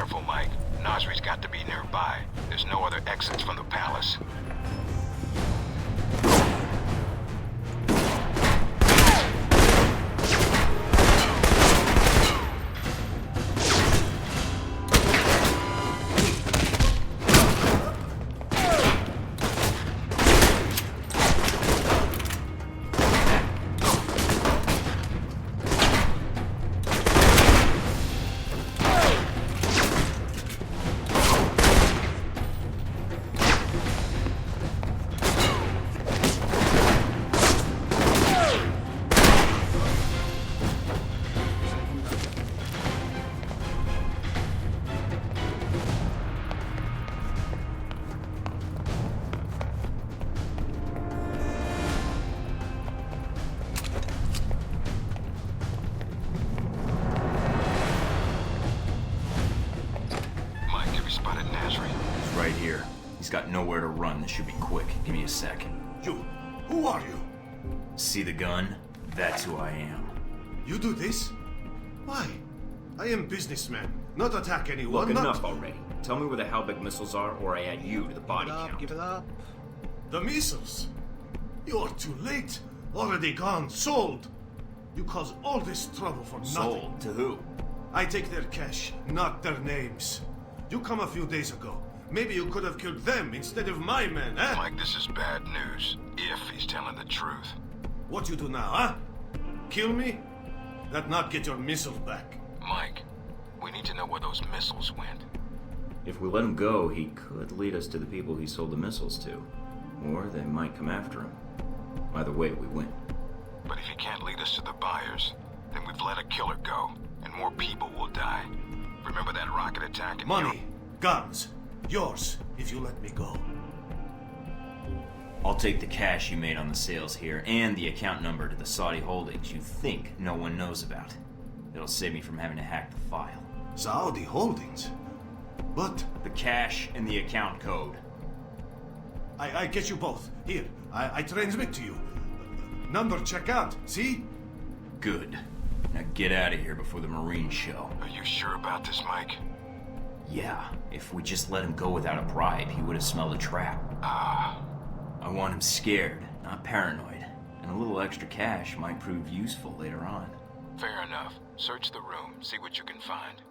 careful, Mike. Nasri's got to be nearby. There's no other exits from the palace. He's got nowhere to run. This should be quick. Give me a sec. You? Who are you? See the gun? That's who I am. You do this? Why? I am businessman. Not attack anyone. Look, not... enough already. Tell me where the Halbech missiles are, or I add you to the body count. Give it up. The missiles? You are too late. Already gone. Sold. You cause all this trouble for nothing. Sold? To who? I take their cash, not their names. You come a few days ago. Maybe you could have killed them instead of my men, eh? Mike, this is bad news. If he's telling the truth. What you do now, huh? Kill me? That not get your missiles back. Mike, we need to know where those missiles went. If we let him go, he could lead us to the people he sold the missiles to. Or they might come after him. Either way, we win. But if he can't lead us to the buyers, then we've let a killer go, and more people will die. Remember that rocket attack in Money, guns, yours, if you let me go. I'll take the cash you made on the sales here, and the account number to the Saudi holdings you think no one knows about. It'll save me from having to hack the file. Saudi holdings? But... the cash and the account code. I get you both. Here, I transmit to you. Number check out, see? Good. Now get out of here before the Marines show. Are you sure about this, Mike? Yeah, if we just let him go without a bribe, he would have smelled a trap. I want him scared, not paranoid. And a little extra cash might prove useful later on. Fair enough. Search the room, see what you can find.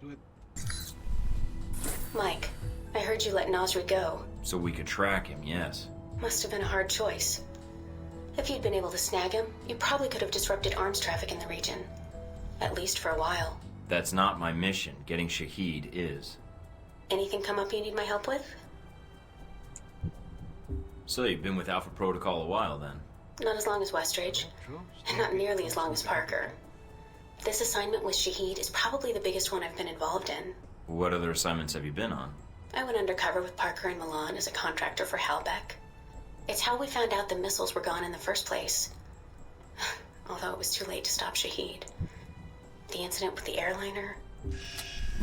Do it. Mike, I heard you let Nasri go. So we could track him, yes. Must have been a hard choice. If you'd been able to snag him, you probably could have disrupted arms traffic in the region. At least for a while. That's not my mission. Getting Shahid is. Anything come up you need my help with? So you've been with Alpha Protocol a while, then? Not as long as Westridge. And not nearly as long as Parker. This assignment with Shahid is probably the biggest one I've been involved in. What other assignments have you been on? I went undercover with Parker in Milan as a contractor for Halbeck. It's how we found out the missiles were gone in the first place. Although it was too late to stop Shahid. The incident with the airliner.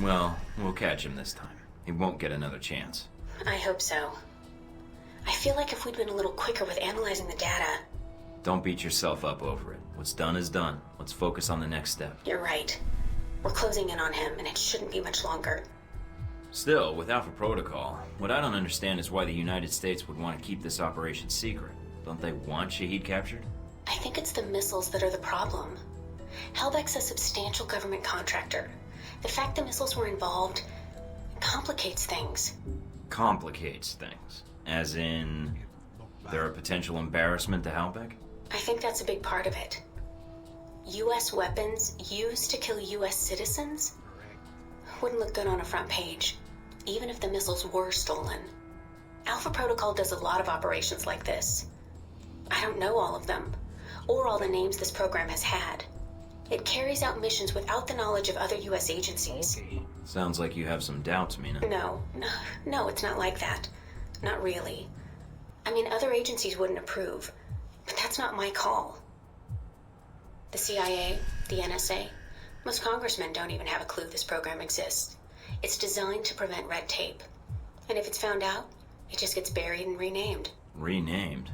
Well, we'll catch him this time. He won't get another chance. I hope so. I feel like if we'd been a little quicker with analyzing the data... Don't beat yourself up over it. What's done is done. Let's focus on the next step. You're right. We're closing in on him, and it shouldn't be much longer. Still, with Alpha Protocol, what I don't understand is why the United States would want to keep this operation secret. Don't they want Shahid captured? I think it's the missiles that are the problem. Halbeck's a substantial government contractor. The fact the missiles were involved complicates things. Complicates things? As in, they're a potential embarrassment to Halbeck? I think that's a big part of it. U.S. weapons used to kill U.S. citizens wouldn't look good on a front page, even if the missiles were stolen. Alpha Protocol does a lot of operations like this. I don't know all of them, or all the names this program has had. It carries out missions without the knowledge of other U.S. agencies. Sounds like you have some doubts, Mina. No, it's not like that. Not really. I mean, other agencies wouldn't approve, but that's not my call. The CIA, the NSA, most congressmen don't even have a clue this program exists. It's designed to prevent red tape. And if it's found out, it just gets buried and renamed. Renamed?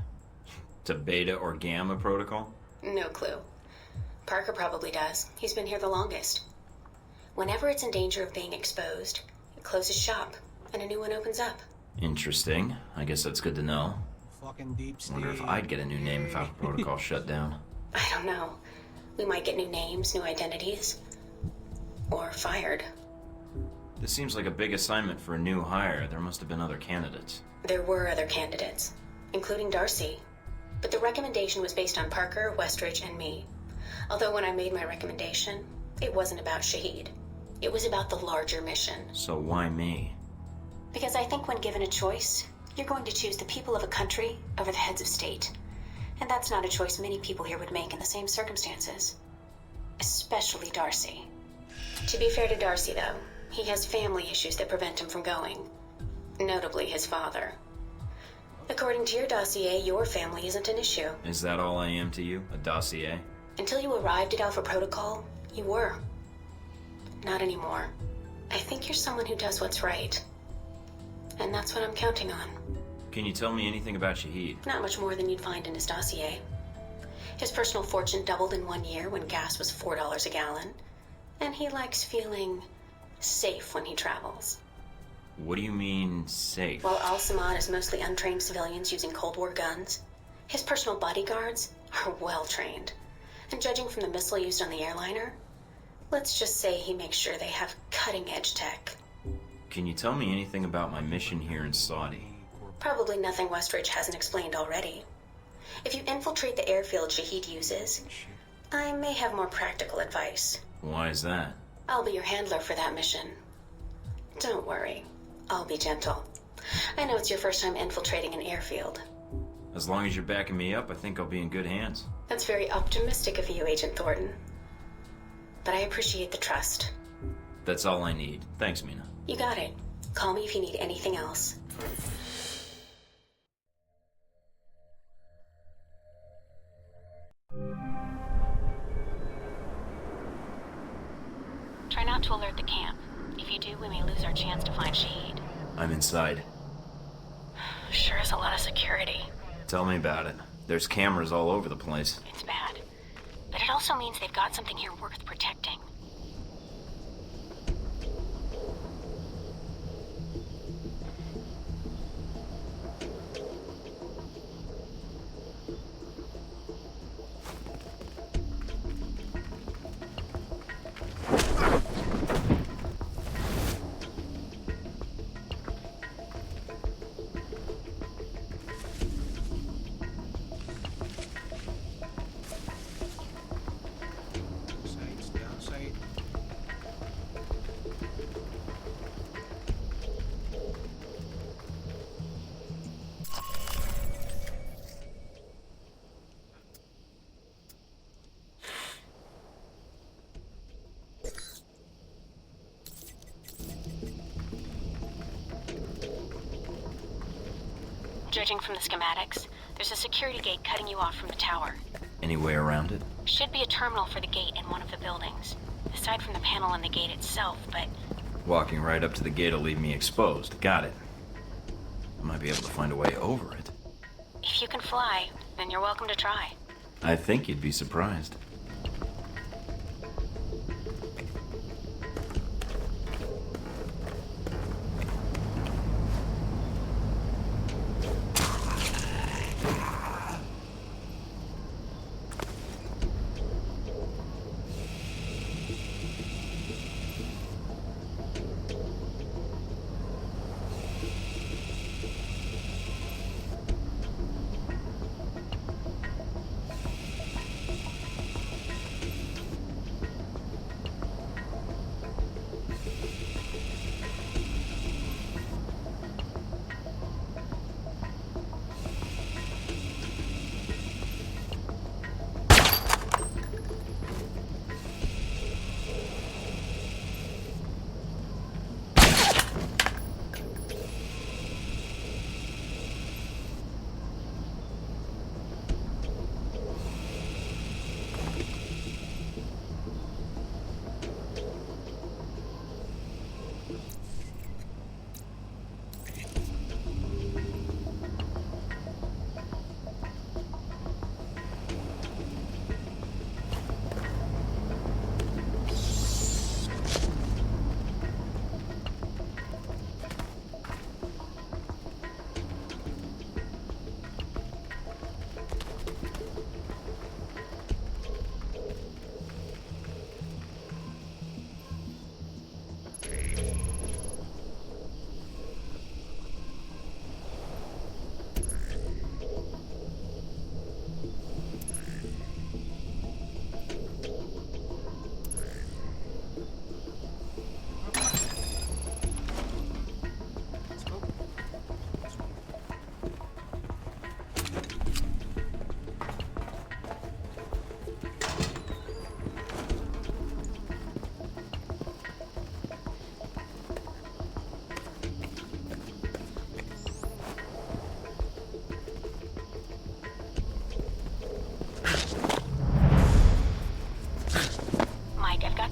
To Beta or Gamma Protocol? No clue. Parker probably does. He's been here the longest. Whenever it's in danger of being exposed, it closes shop, and a new one opens up. Interesting. I guess that's good to know. Fucking deep state. Wonder if I'd get a new name if Alpha Protocol shut down. I don't know. We might get new names, new identities. Or fired. This seems like a big assignment for a new hire. There must have been other candidates. There were other candidates, including Darcy. But the recommendation was based on Parker, Westridge, and me. Although when I made my recommendation, it wasn't about Shahid. It was about the larger mission. So why me? Because I think when given a choice, you're going to choose the people of a country over the heads of state. And that's not a choice many people here would make in the same circumstances. Especially Darcy. To be fair to Darcy, though, he has family issues that prevent him from going. Notably his father. According to your dossier, your family isn't an issue. Is that all I am to you? A dossier? Until you arrived at Alpha Protocol, you were. Not anymore. I think you're someone who does what's right. And that's what I'm counting on. Can you tell me anything about Shahid? Not much more than you'd find in his dossier. His personal fortune doubled in 1 year when gas was $4 a gallon. And he likes feeling safe when he travels. What do you mean, safe? While Al-Samad is mostly untrained civilians using Cold War guns, his personal bodyguards are well-trained. And judging from the missile used on the airliner, let's just say he makes sure they have cutting-edge tech. Can you tell me anything about my mission here in Saudi? Probably nothing Westridge hasn't explained already. If you infiltrate the airfield Shahid uses, I may have more practical advice. Why is that? I'll be your handler for that mission. Don't worry. I'll be gentle. I know it's your first time infiltrating an airfield. As long as you're backing me up, I think I'll be in good hands. That's very optimistic of you, Agent Thornton. But I appreciate the trust. That's all I need. Thanks, Mina. You got it. Call me if you need anything else. Try not to alert the camp. If you do, we may lose our chance to find Shahid. I'm inside. Sure is a lot of security. Tell me about it. There's cameras all over the place. It's bad. But it also means they've got something here worth protecting. Judging from the schematics, there's a security gate cutting you off from the tower. Any way around it? Should be a terminal for the gate in one of the buildings. Aside from the panel on the gate itself, but... Walking right up to the gate will leave me exposed. Got it. I might be able to find a way over it. If you can fly, then you're welcome to try. I think you'd be surprised.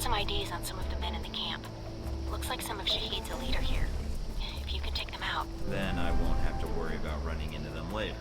Some IDs on some of the men in the camp. Looks like some of Shahid's a leader here. If you can take them out. Then I won't have to worry about running into them later.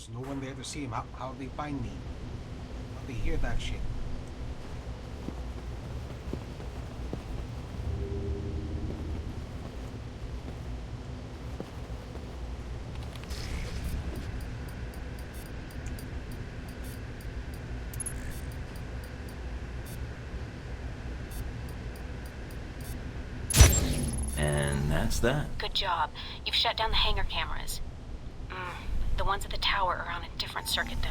was no one there to see him. How'd they find me? How'd they hear that shit? And that's that. Good job. You've shut down the hangar cameras. The ones at the tower are on a different circuit though.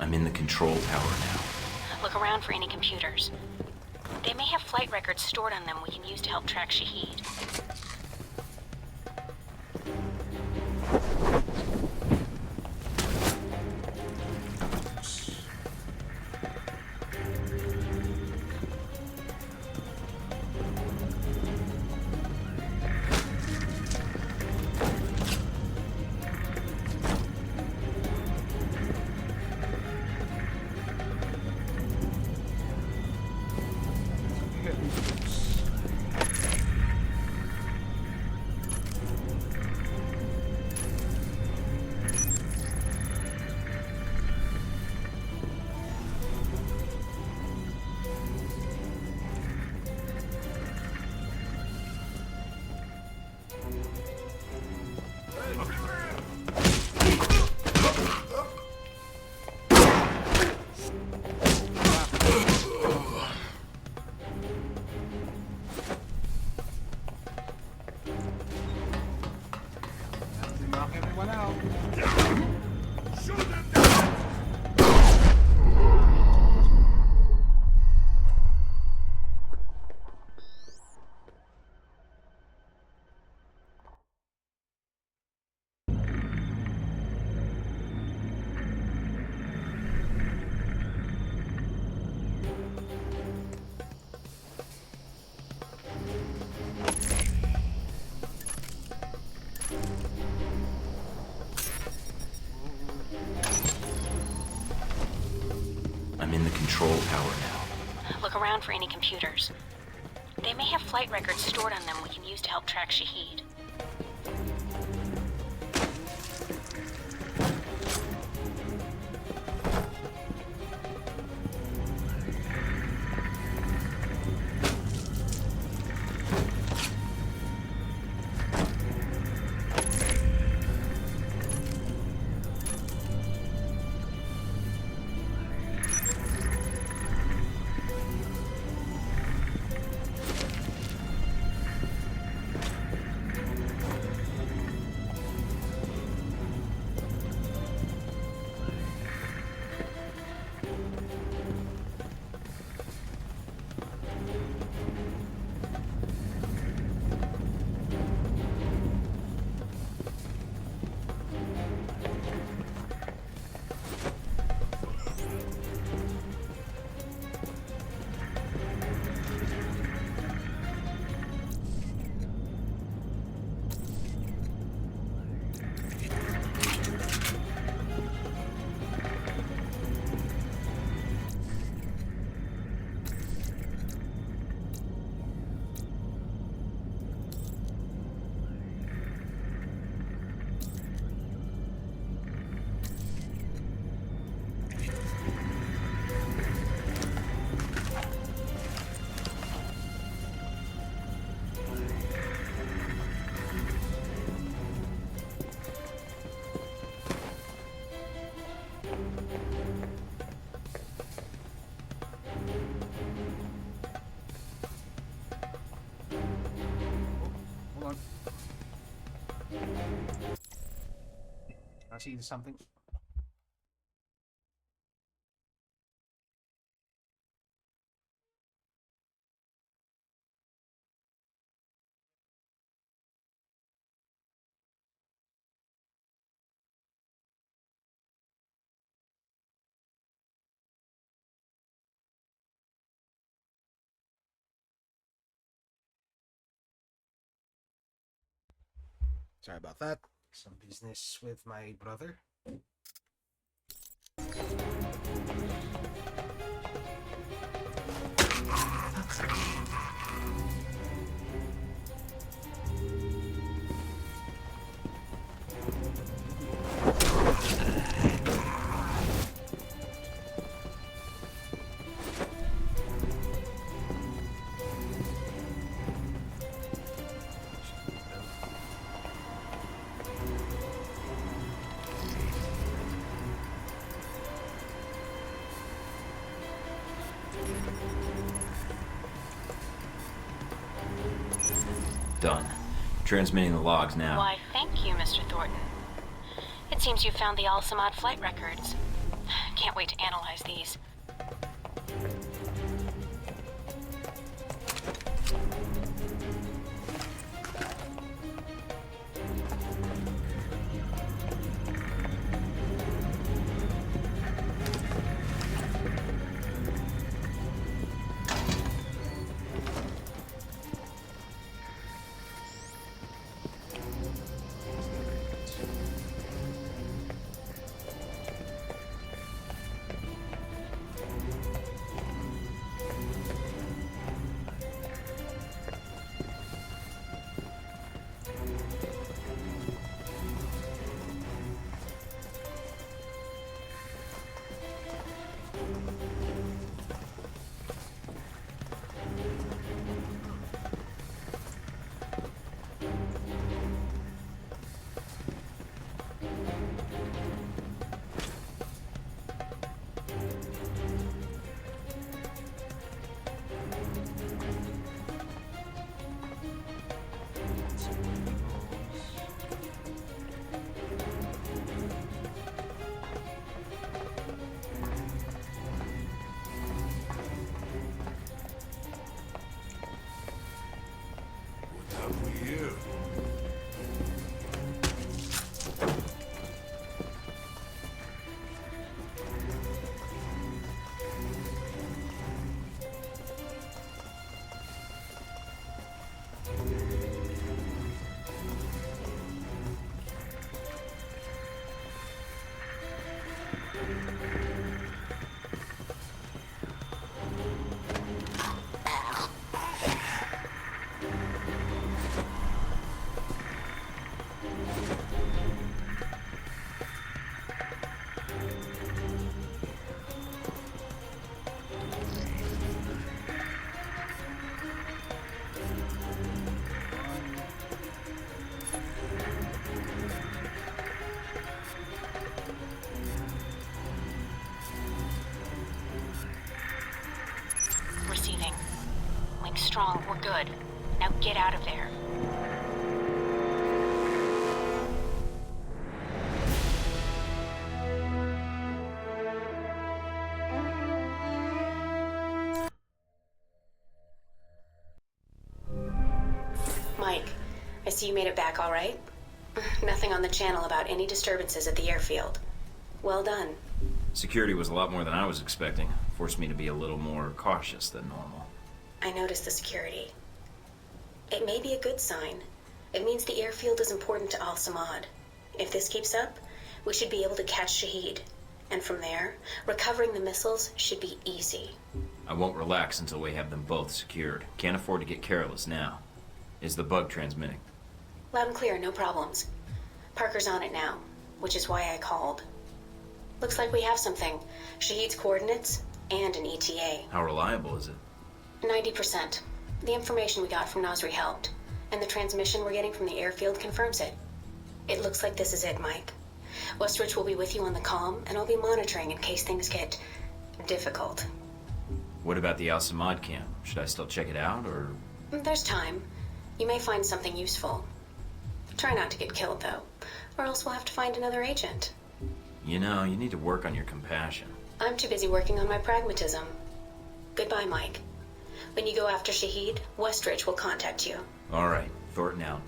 I'm in the control tower now. Look around for any computers. They may have flight records stored on them we can use to help track Shahid. Knock everyone out. Shoot them down! I'm in the control tower now. Look around for any computers. They may have flight records stored on them we can use to help track Shahid. I see something. Sorry about that. Some business with my brother. Done. Transmitting the logs now. Why, thank you, Mr. Thornton. It seems you found the Al-Samad flight records. Can't wait to analyze these. Receiving. Link strong, we're good. Now get out of there. Mike, I see you made it back all right. Nothing on the channel about any disturbances at the airfield. Well done. Security was a lot more than I was expecting. Forced me to be a little more cautious than normal. I noticed the security. It may be a good sign. It means the airfield is important to Al Samad. If this keeps up, we should be able to catch Shahid. And from there, recovering the missiles should be easy. I won't relax until we have them both secured. Can't afford to get careless now. Is the bug transmitting? Loud and clear, no problems. Parker's on it now, which is why I called. Looks like we have something. Shahid's coordinates and an ETA. How reliable is it? 90%. The information we got from Nasri helped, and the transmission we're getting from the airfield confirms it. It looks like this is it, Mike. Westridge will be with you on the comm, and I'll be monitoring in case things get difficult. What about the Al Samad camp? Should I still check it out, or...? There's time. You may find something useful. Try not to get killed, though, or else we'll have to find another agent. You know, you need to work on your compassion. I'm too busy working on my pragmatism. Goodbye, Mike. When you go after Shahid, Westridge will contact you. All right, Thornton out.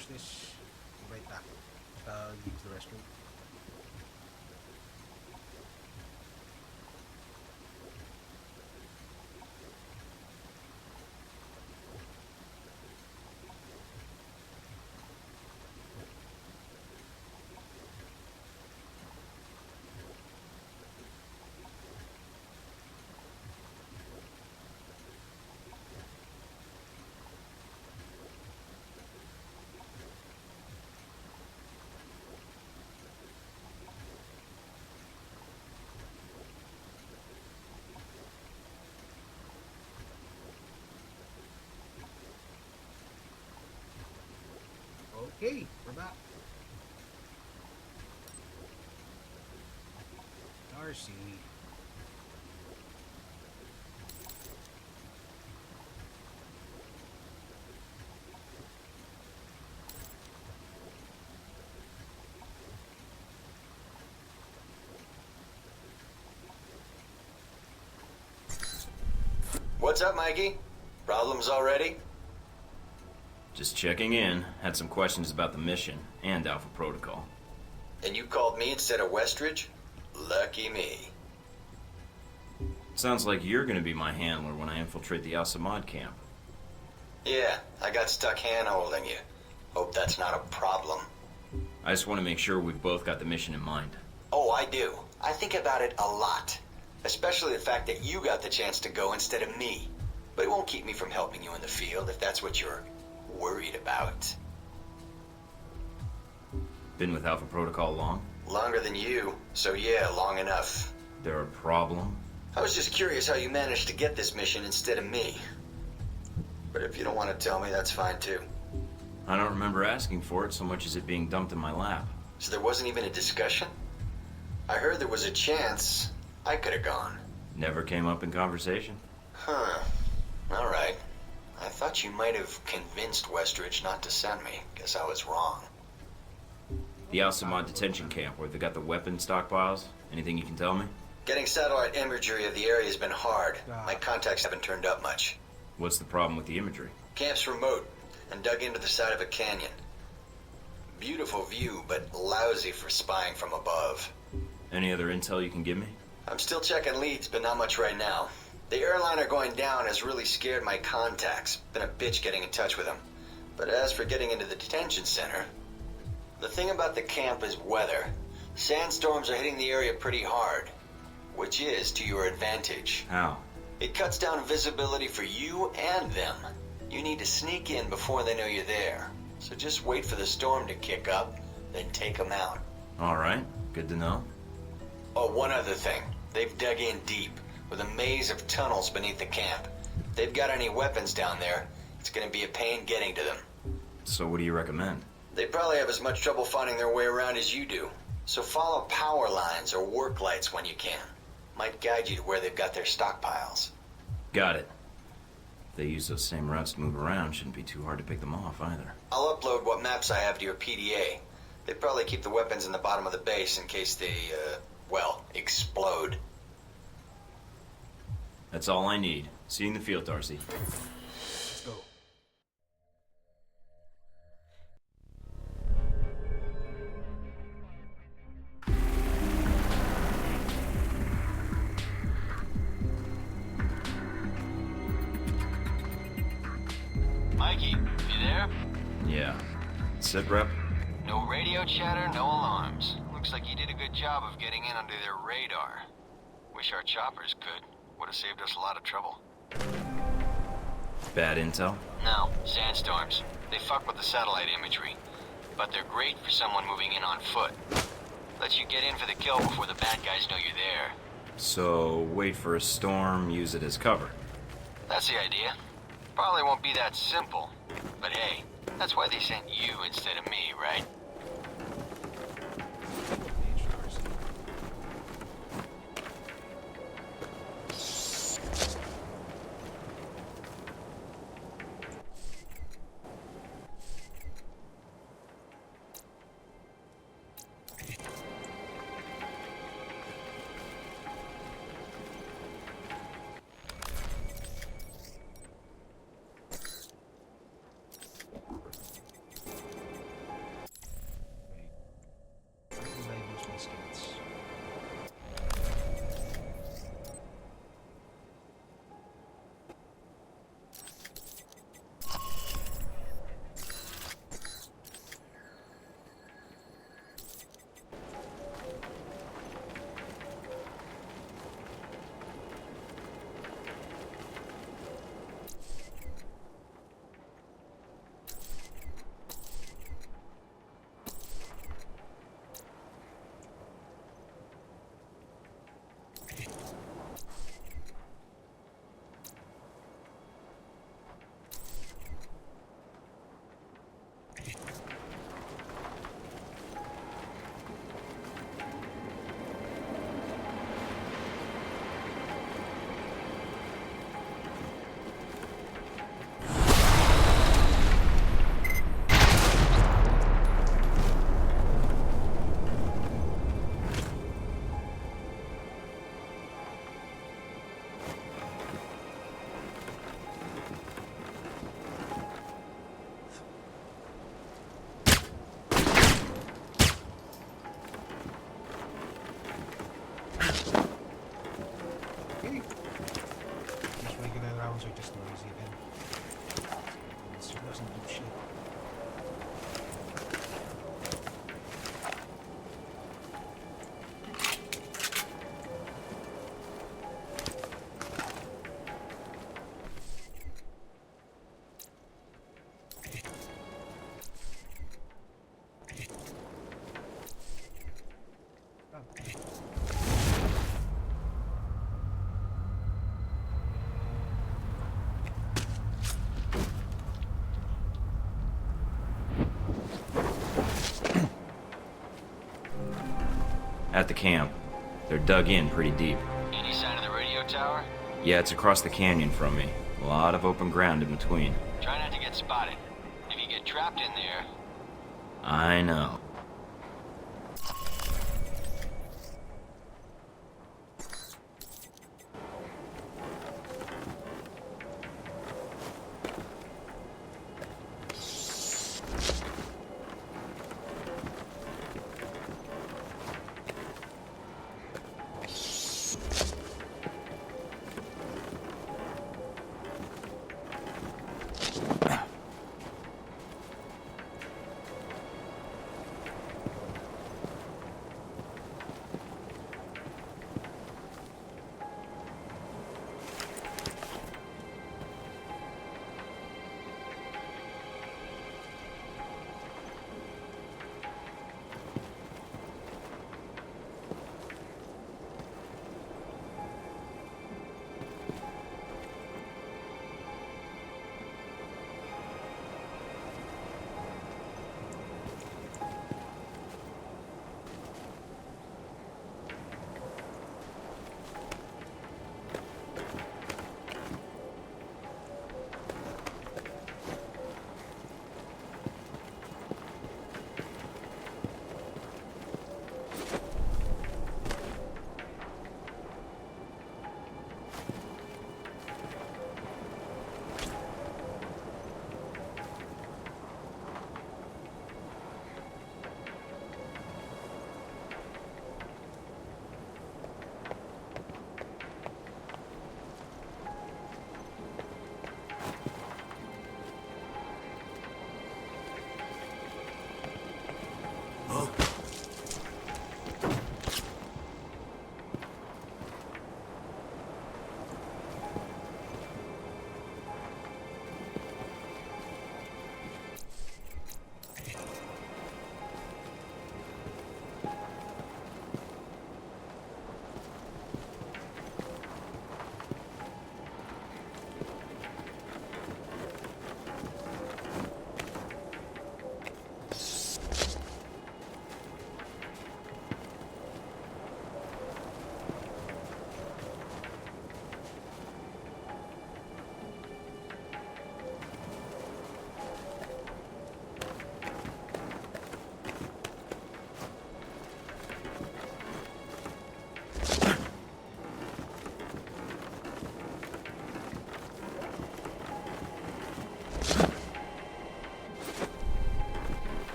finish this. Be right back. Use the restroom. Okay, we're back. Darcy. What's up, Mikey? Problems already? Just checking in. Had some questions about the mission and Alpha Protocol. And you called me instead of Westridge? Lucky me. Sounds like you're gonna be my handler when I infiltrate the Al-Samad camp. Yeah, I got stuck hand-holding you. Hope that's not a problem. I just want to make sure we've both got the mission in mind. Oh, I do. I think about it a lot. Especially the fact that you got the chance to go instead of me. But it won't keep me from helping you in the field if that's what you're worried about. Been with Alpha Protocol long? Longer than you, so yeah, long enough. There a problem? I was just curious how you managed to get this mission instead of me. But if you don't want to tell me, that's fine too. I don't remember asking for it so much as it being dumped in my lap. So there wasn't even a discussion? I heard there was a chance I could have gone. Never came up in conversation? Huh. Alright. I thought you might have convinced Westridge not to send me. Guess I was wrong. The Al-Samad detention camp where they got the weapon stockpiles? Anything you can tell me? Getting satellite imagery of the area has been hard. My contacts haven't turned up much. What's the problem with the imagery? Camp's remote and dug into the side of a canyon. Beautiful view, but lousy for spying from above. Any other intel you can give me? I'm still checking leads, but not much right now. The airliner going down has really scared my contacts. Been a bitch getting in touch with them. But as for getting into the detention center, the thing about the camp is weather. Sandstorms are hitting the area pretty hard, which is to your advantage. How? It cuts down visibility for you and them. You need to sneak in before they know you're there. So just wait for the storm to kick up, then take them out. All right, good to know. Oh, one other thing. They've dug in deep, with a maze of tunnels beneath the camp. If they've got any weapons down there, it's gonna be a pain getting to them. So what do you recommend? They probably have as much trouble finding their way around as you do. So follow power lines or work lights when you can. Might guide you to where they've got their stockpiles. Got it. If they use those same routes to move around, shouldn't be too hard to pick them off either. I'll upload what maps I have to your PDA. They probably keep the weapons in the bottom of the base in case they, well, explode. That's all I need. See you in the field, Darcy. Let's go. Mikey, you there? Yeah. Sit, rep? No radio chatter, no alarms. Looks like you did a good job of getting in under their radar. Wish our choppers could. Would have saved us a lot of trouble. Bad intel? No, sandstorms. They fuck with the satellite imagery. But they're great for someone moving in on foot. Lets you get in for the kill before the bad guys know you're there. So, wait for a storm, use it as cover. That's the idea. Probably won't be that simple. But hey, that's why they sent you instead of me, right? At the camp. They're dug in pretty deep. Any sign of the radio tower? Yeah, it's across the canyon from me. A lot of open ground in between. Try not to get spotted. If you get trapped in there... I know.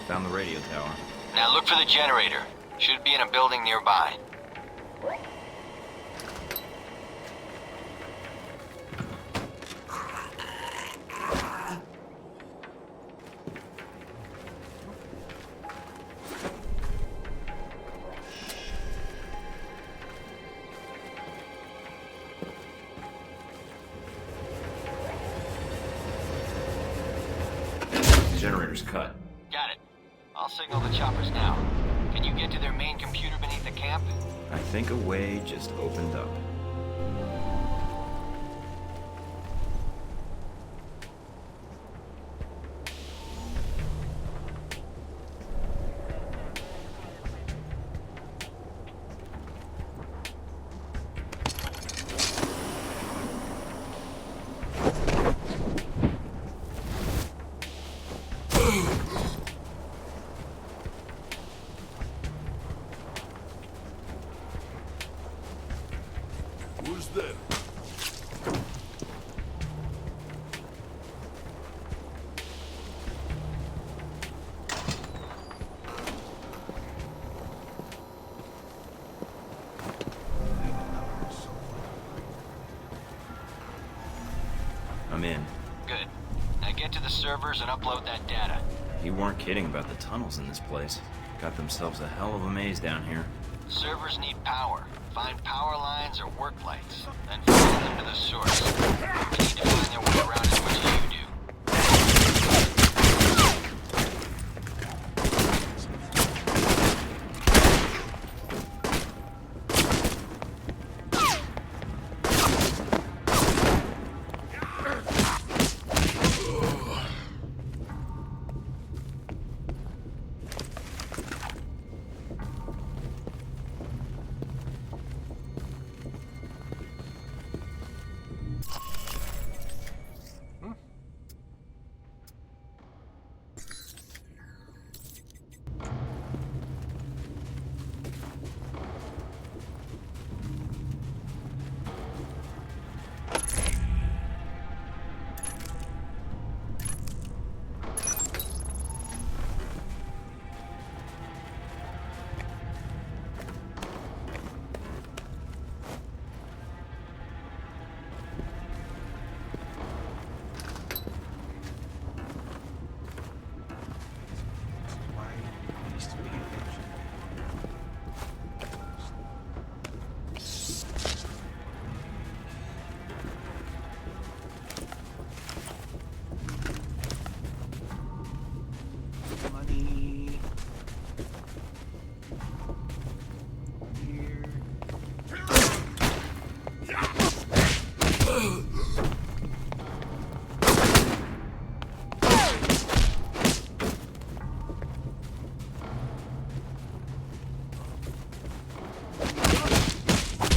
Found the radio tower. Now look for the generator. Should be in a building nearby. Generator's cut. Got it. I'll signal the choppers now. Can you get to their main computer beneath the camp? I think a way just opened up. Who's there? I'm in. Good. Now get to the servers and upload that data. You weren't kidding about the tunnels in this place. Got themselves a hell of a maze down here. Servers need power. Find power lines or work lights, then follow them to the source. We need to find their way around as much as you do.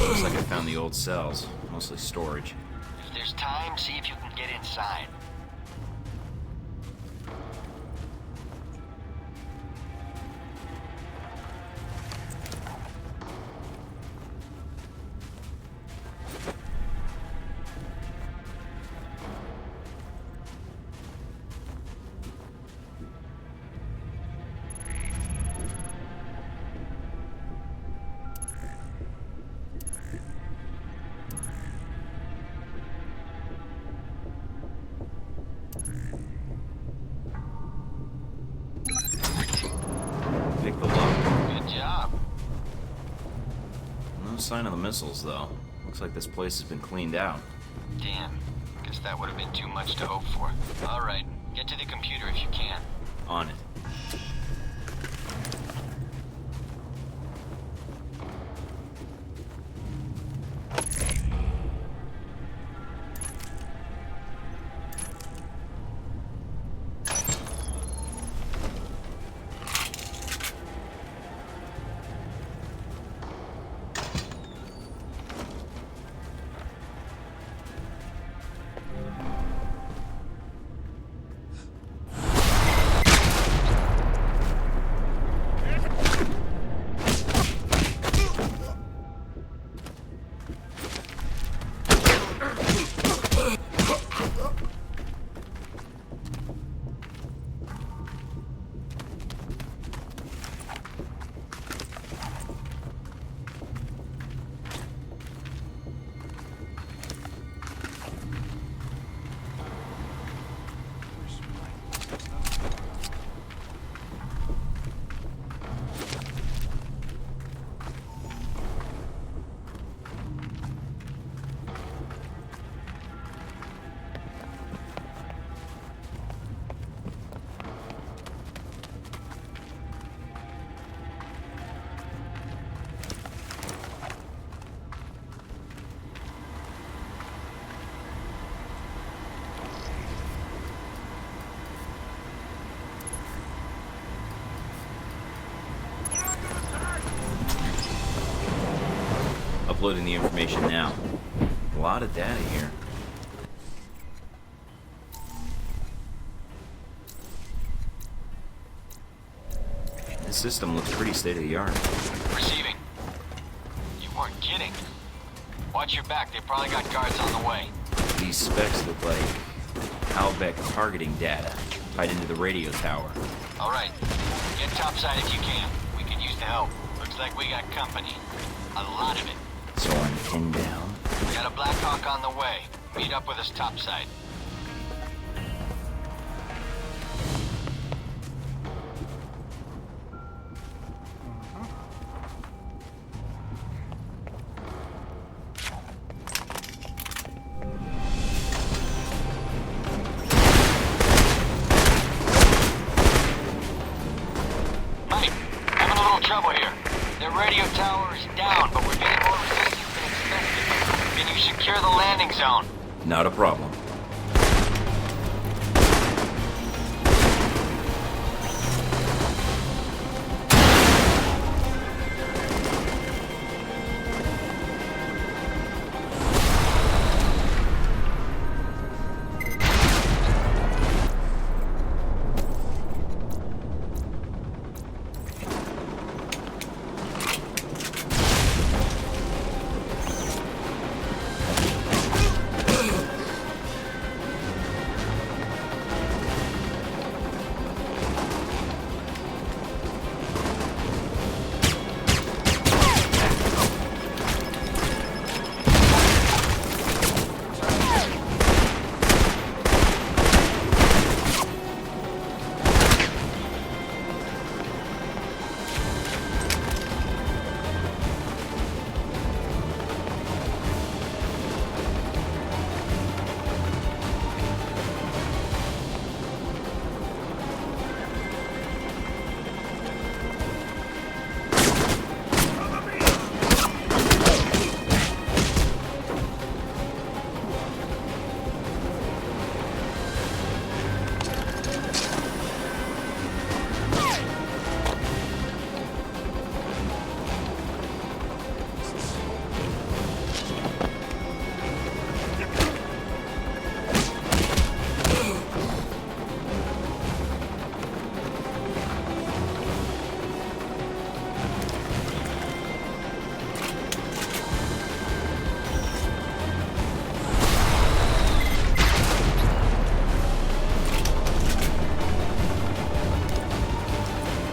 Looks like I found the old cells, mostly storage. If there's time, see if you can get inside. Pick the lock. Good job. No sign of the missiles, though. Looks like this place has been cleaned out. Damn. Guess that would have been too much to hope for. All right. Get to the computer if you can. On it. Uploading the information now. A lot of data here. This system looks pretty state-of-the-art. Receiving. You weren't kidding. Watch your back. They probably got guards on the way. These specs look like Albeck targeting data tied into the radio tower. All right. Get topside if you can. We could use the help. Looks like we got company. A lot of it. So I'm pinned down. We got a Black Hawk on the way. Meet up with us topside. Can you secure the landing zone? Not a problem.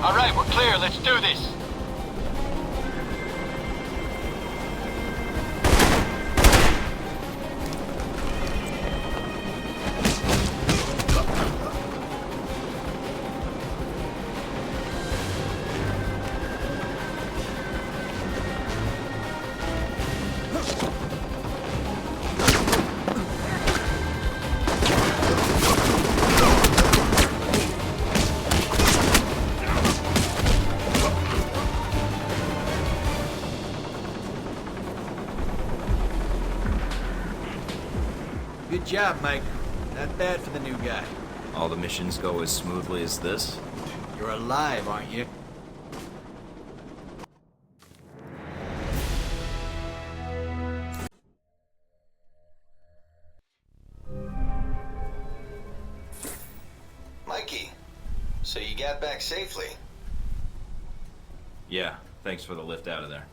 All right, we're clear. Let's do this. Good job, Mike. Not bad for the new guy. All the missions go as smoothly as this? You're alive, aren't you? Mikey, so you got back safely? Yeah, thanks for the lift out of there.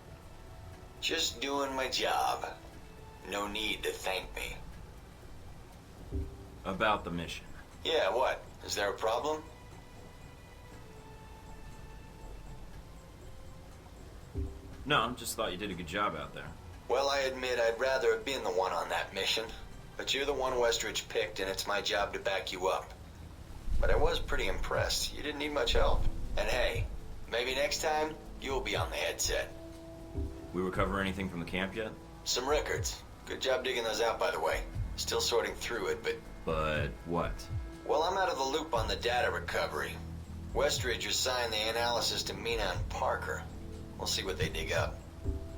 Just doing my job. No need to thank me. About the mission. Yeah, what? Is there a problem? No, just thought you did a good job out there. Well, I admit I'd rather have been the one on that mission. But you're the one Westridge picked, and it's my job to back you up. But I was pretty impressed. You didn't need much help. And hey, maybe next time, you'll be on the headset. We recover anything from the camp yet? Some records. Good job digging those out, by the way. Still sorting through it, but... But what? Well, I'm out of the loop on the data recovery. Westridge assigned the analysis to Mina and Parker. We'll see what they dig up.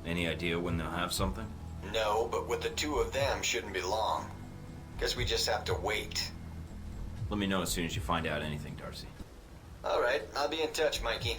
Any idea when they'll have something? No, but with the two of them, shouldn't be long. Guess we just have to wait. Let me know as soon as you find out anything, Darcy. All right, I'll be in touch, Mikey.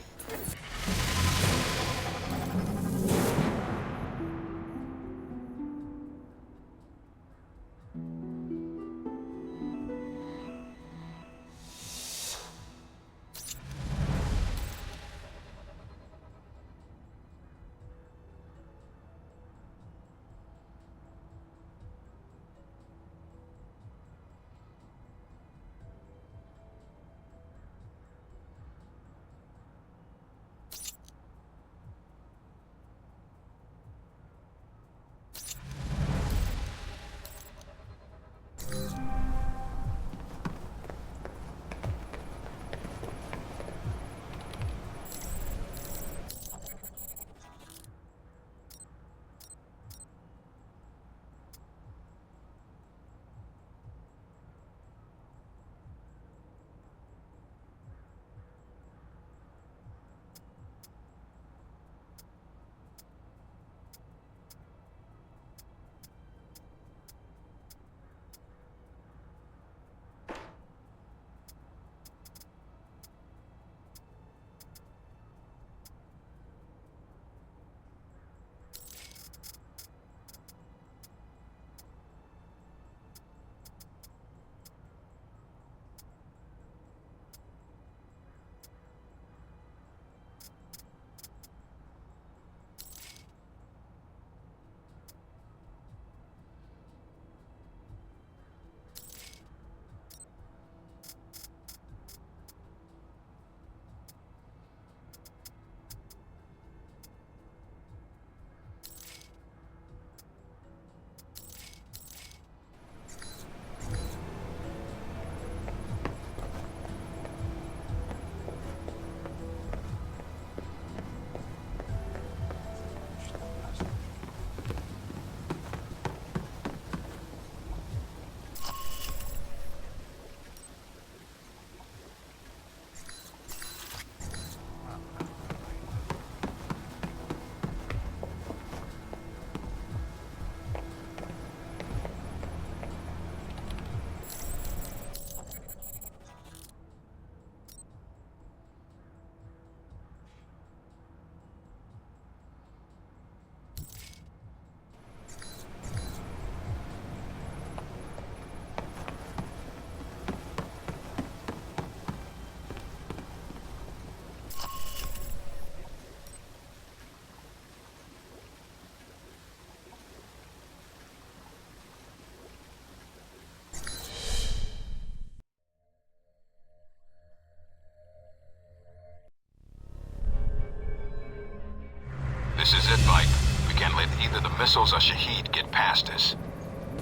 This is it, Mike. We can't let either the missiles or Shahid get past us.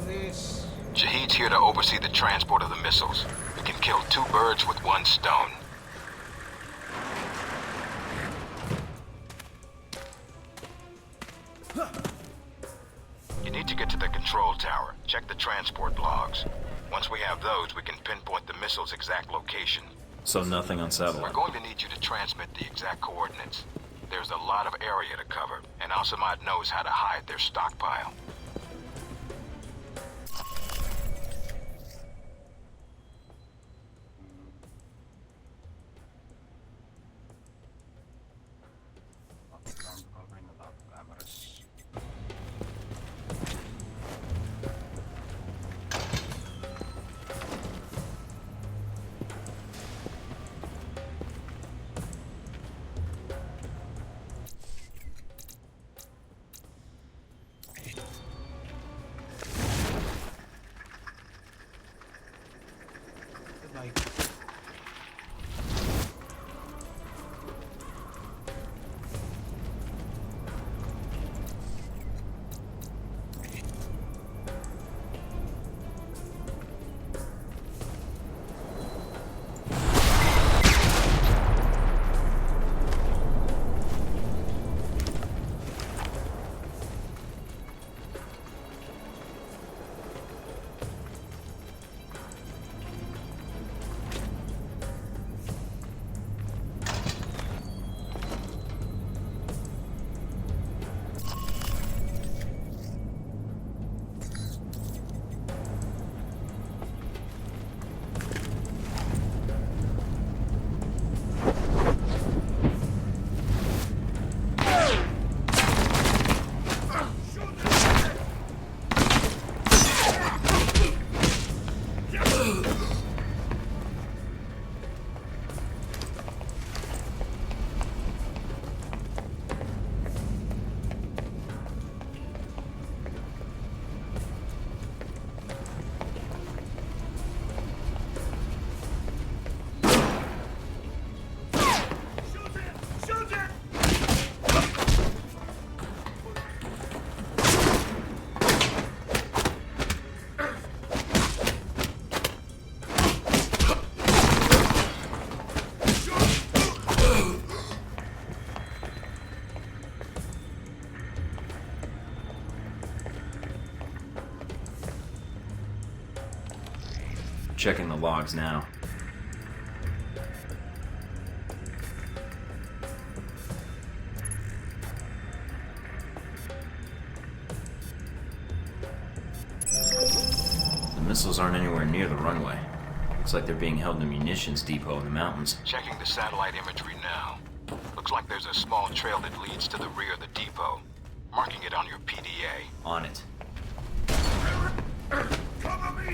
This. Shahid's here to oversee the transport of the missiles. We can kill 2 birds with 1 stone. You need to get to the control tower. Check the transport logs. Once we have those, we can pinpoint the missile's exact location. So nothing on satellite. We're going to need you to transmit the exact coordinates. There's a lot of area to cover, and Al-Samad knows how to hide their stockpile. Covering the top cameras. Good night. Checking the logs now. The missiles aren't anywhere near the runway. Looks like they're being held in a munitions depot in the mountains. Checking the satellite imagery now. Looks like there's a small trail that leads to the rear of the depot. Marking it on your PDA. On it. Cover me!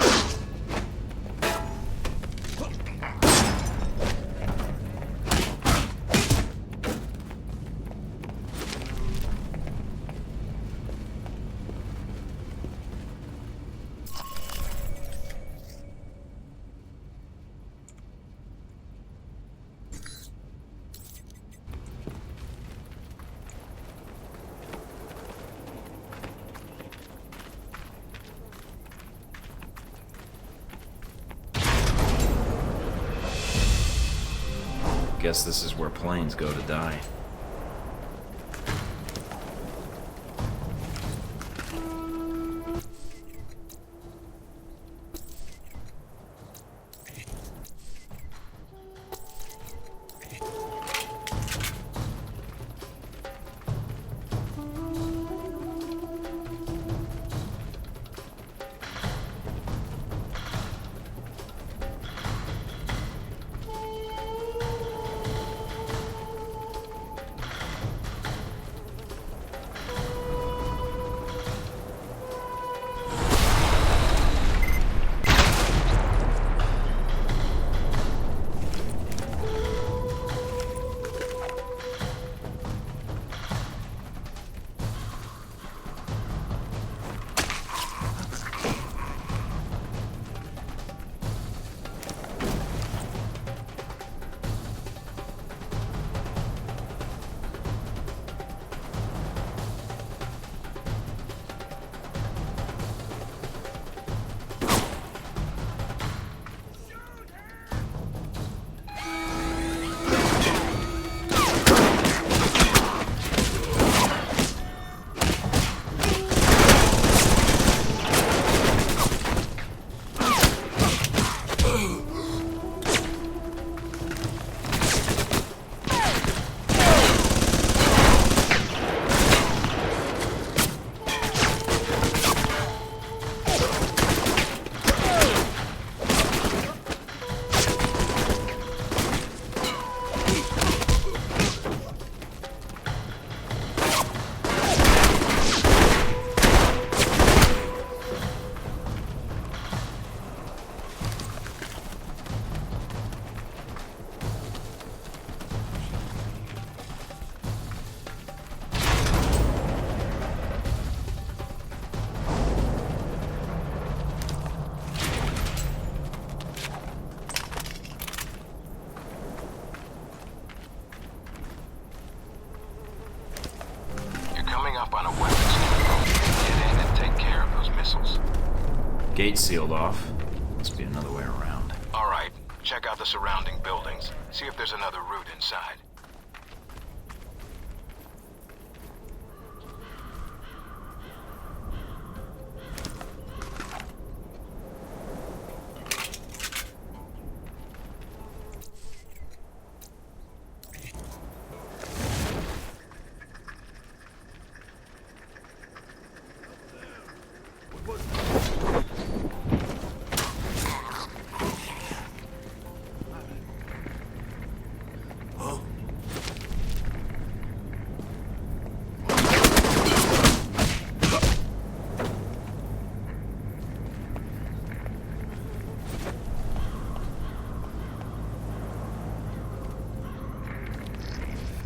Guess this is where planes go to die. Gate sealed off. Must be another way around. All right, check out the surrounding buildings. See if there's another route inside.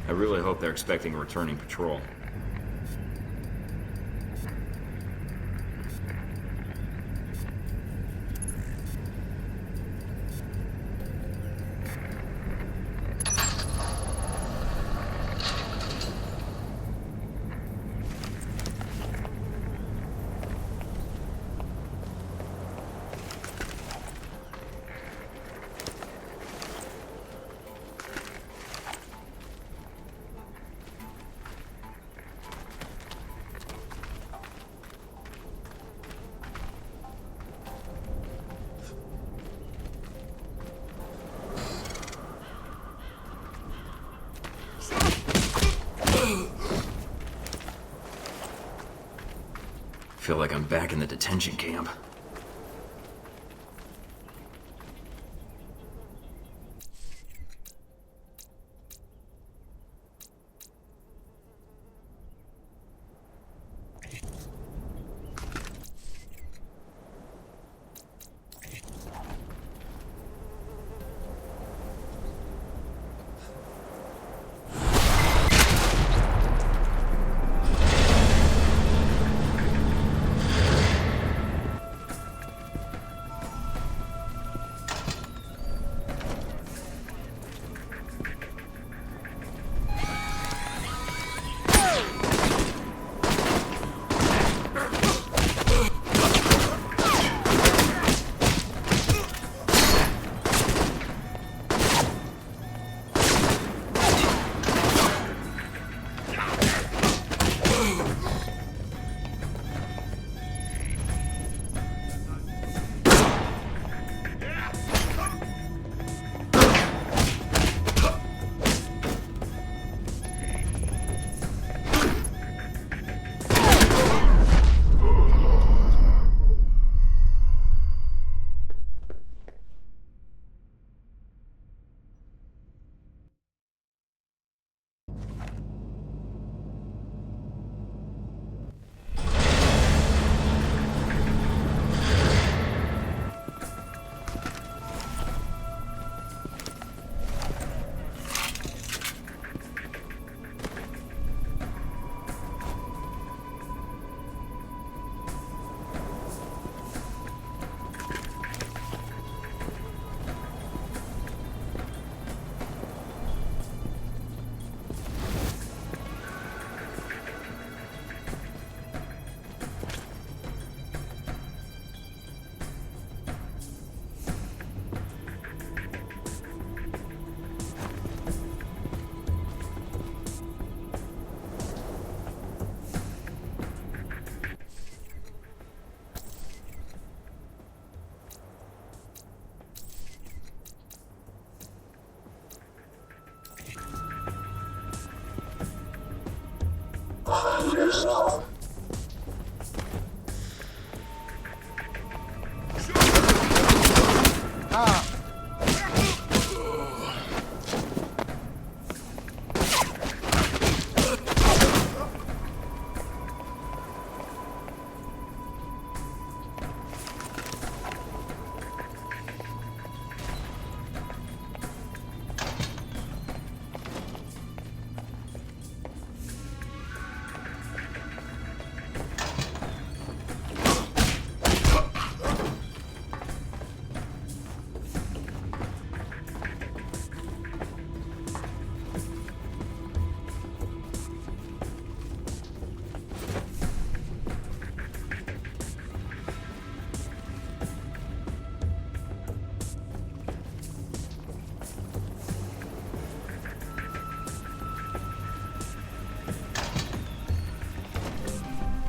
I really hope they're expecting a returning patrol. Feel like I'm back in the detention camp.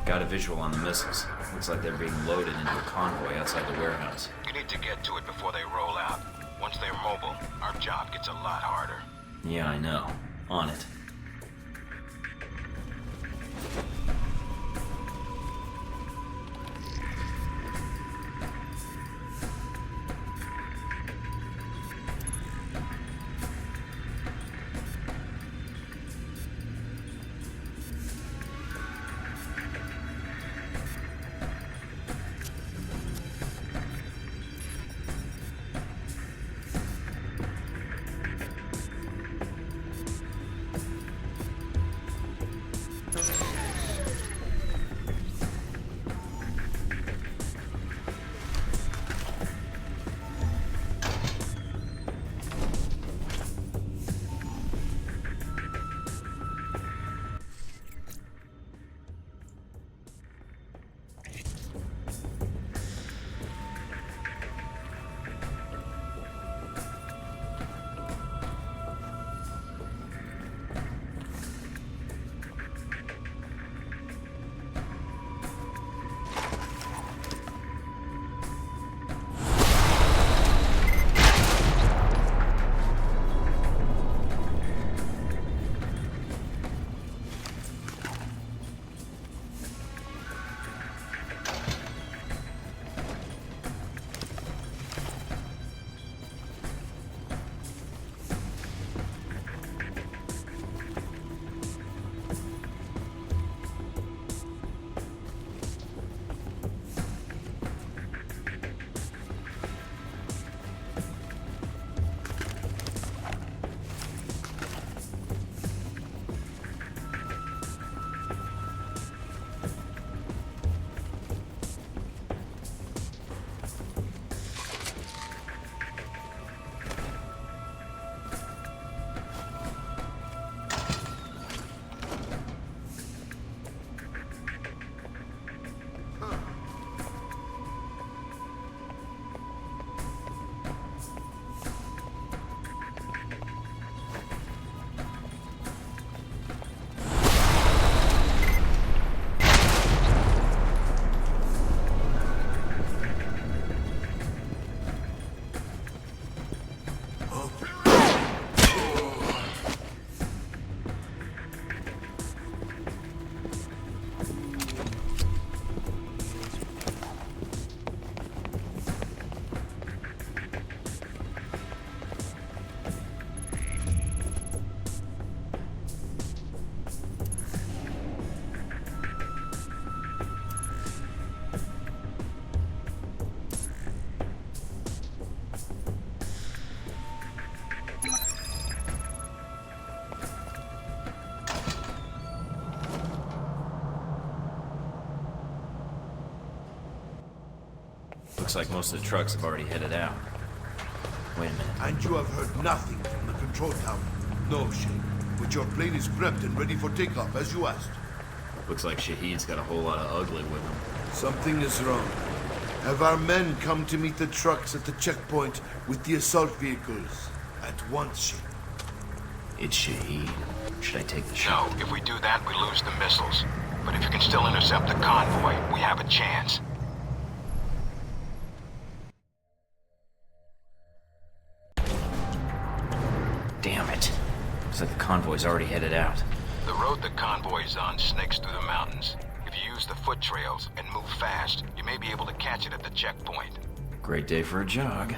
Got a visual on the missiles. Looks like they're being loaded into a convoy outside the warehouse. You need to get to it before they roll out. Once they're mobile, our job gets a lot harder. Yeah, I know. On it. Looks like most of the trucks have already headed out. Wait a minute. And you have heard nothing from the control tower? No, Shane. But your plane is prepped and ready for takeoff, as you asked. Looks like Shahid's got a whole lot of ugly with him. Something is wrong. Have our men come to meet the trucks at the checkpoint with the assault vehicles? At once, Shane. It's Shahid. Should I take the shot? No, if we do that, we lose the missiles. But if you can still intercept the convoy, we have a chance. Damn it. Looks like the convoy's already headed out. The road the convoy's on snakes through the mountains. If you use the foot trails and move fast, you may be able to catch it at the checkpoint. Great day for a jog.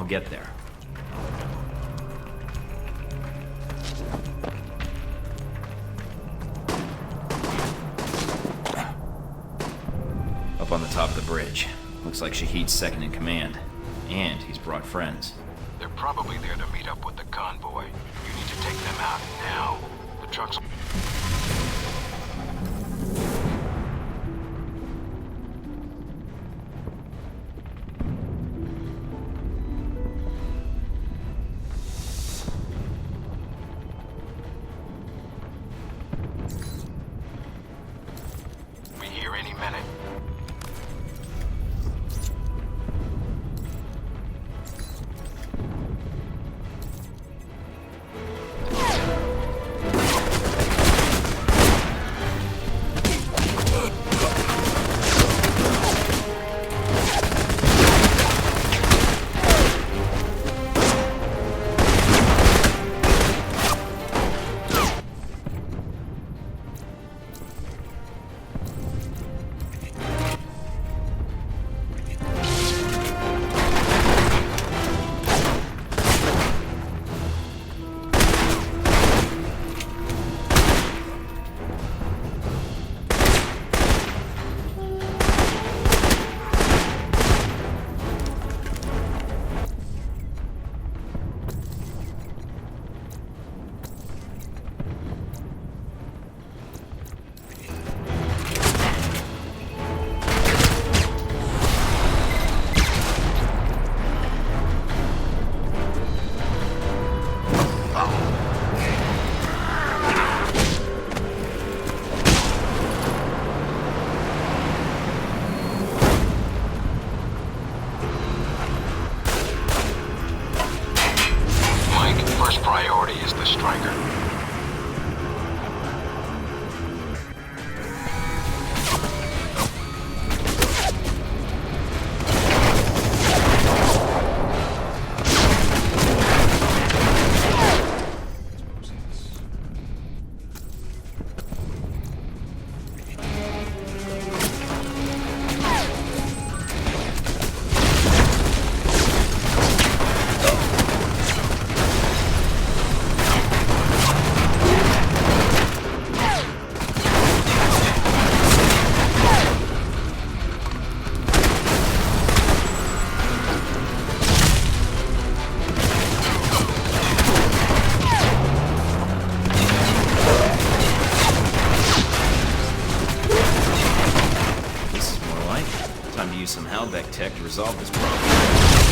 I'll get there. Up on the top of the bridge. Looks like Shahid's second in command. And he's brought friends. They're probably there to meet up with the convoy. You need to take them out now. The trucks... Be here any minute. First priority is the striker. Some Halbeck tech to resolve this problem.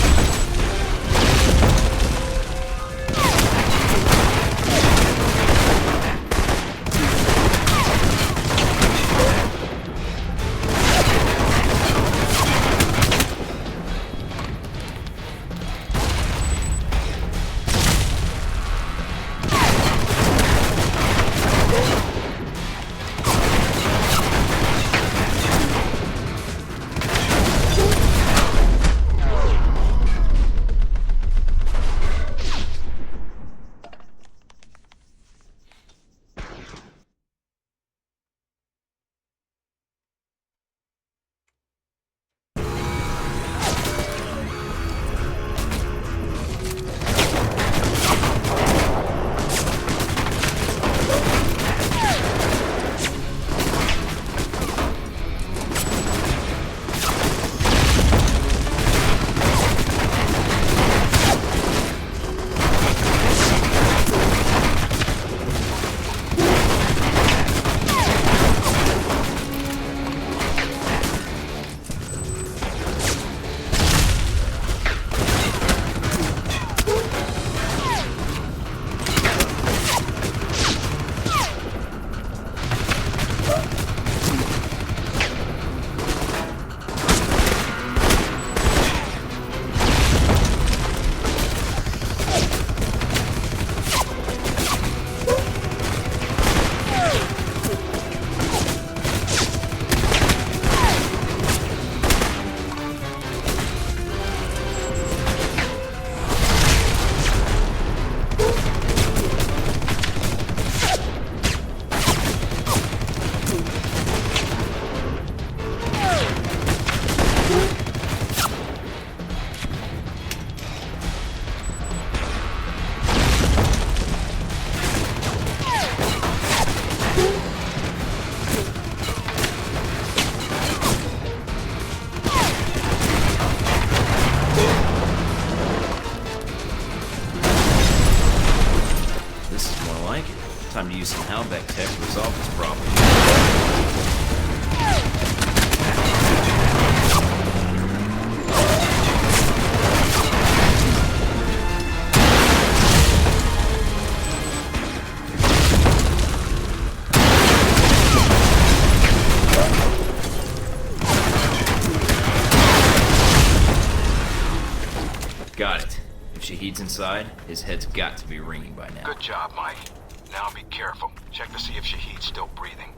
Time to use some Halbeck tech to resolve this problem. Got it. If Shahid's inside, his head's got to be ringing by now. Good job, Mike. Now be careful. Check to see if Shahid's still breathing.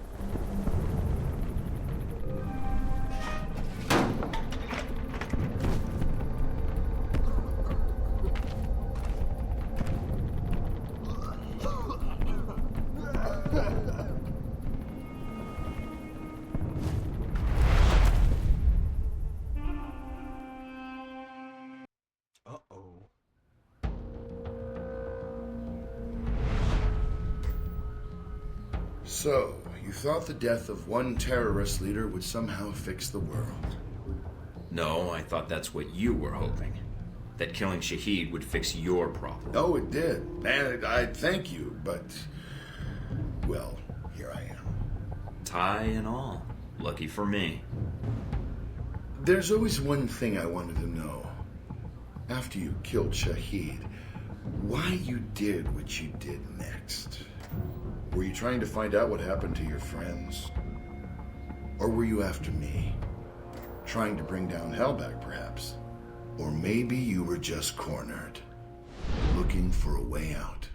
Uh-oh. So, you thought the death of one terrorist leader would somehow fix the world? No, I thought that's what you were hoping. That killing Shahid would fix your problem. Oh, it did. And I thank you, but... well, here I am. Tie and all. Lucky for me. There's always one thing I wanted to know. After you killed Shahid, why you did what you did next. Were you trying to find out what happened to your friends? Or were you after me? Trying to bring down Halbeck, perhaps? Or maybe you were just cornered, looking for a way out.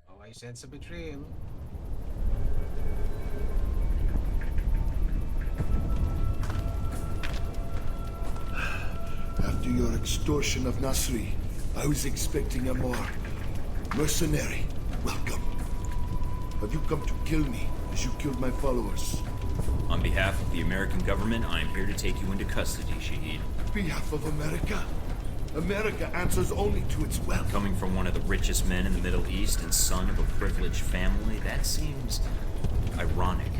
Oh, I sense a betrayal. After your extortion of Nasri, I was expecting a more mercenary welcome. Have you come to kill me as you killed my followers? On behalf of the American government, I am here to take you into custody, Shahid. Behalf of America? America answers only to its wealth. Coming from one of the richest men in the Middle East and son of a privileged family, that seems ironic.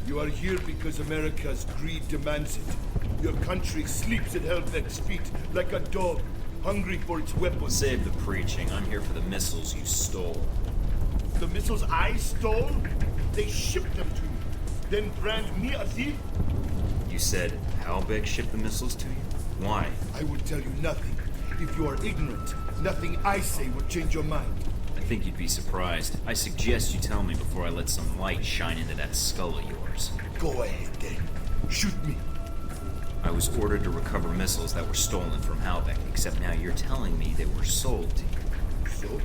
You are here because America's greed demands it. Your country sleeps at Halbeck's feet like a dog, hungry for its weapons. Save the preaching. I'm here for the missiles you stole. The missiles I stole? They shipped them to me. Then brand me a thief? You said Halbeck shipped the missiles to you? Why? I will tell you nothing. If you are ignorant, nothing I say will change your mind. I think you'd be surprised. I suggest you tell me before I let some light shine into that skull of yours. Go ahead, then. Shoot me. I was ordered to recover missiles that were stolen from Halbeck, except now you're telling me they were sold to you. So?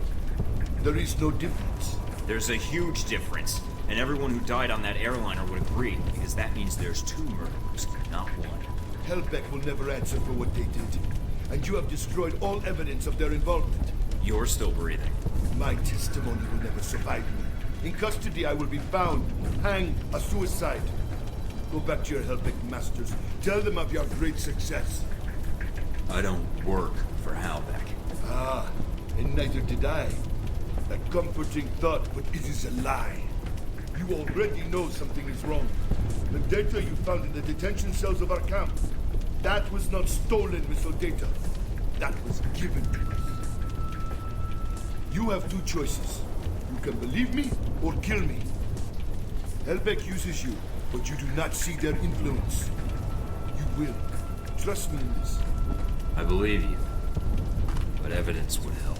There is no difference. There's a huge difference. And everyone who died on that airliner would agree, because that means there's two murderers, not one. Halbeck will never answer for what they did. And you have destroyed all evidence of their involvement. You're still breathing. My testimony will never survive me. In custody, I will be found, hanged, a suicide. Go back to your Halbeck masters. Tell them of your great success. I don't work for Halbeck. Ah, and neither did I. A comforting thought, but it is a lie. You already know something is wrong. The data you found in the detention cells of our camp, that was not stolen missile data. That was given to us. You have two choices. You can believe me or kill me. Halbeck uses you, but you do not see their influence. You will. Trust me in this. I believe you. But evidence would help.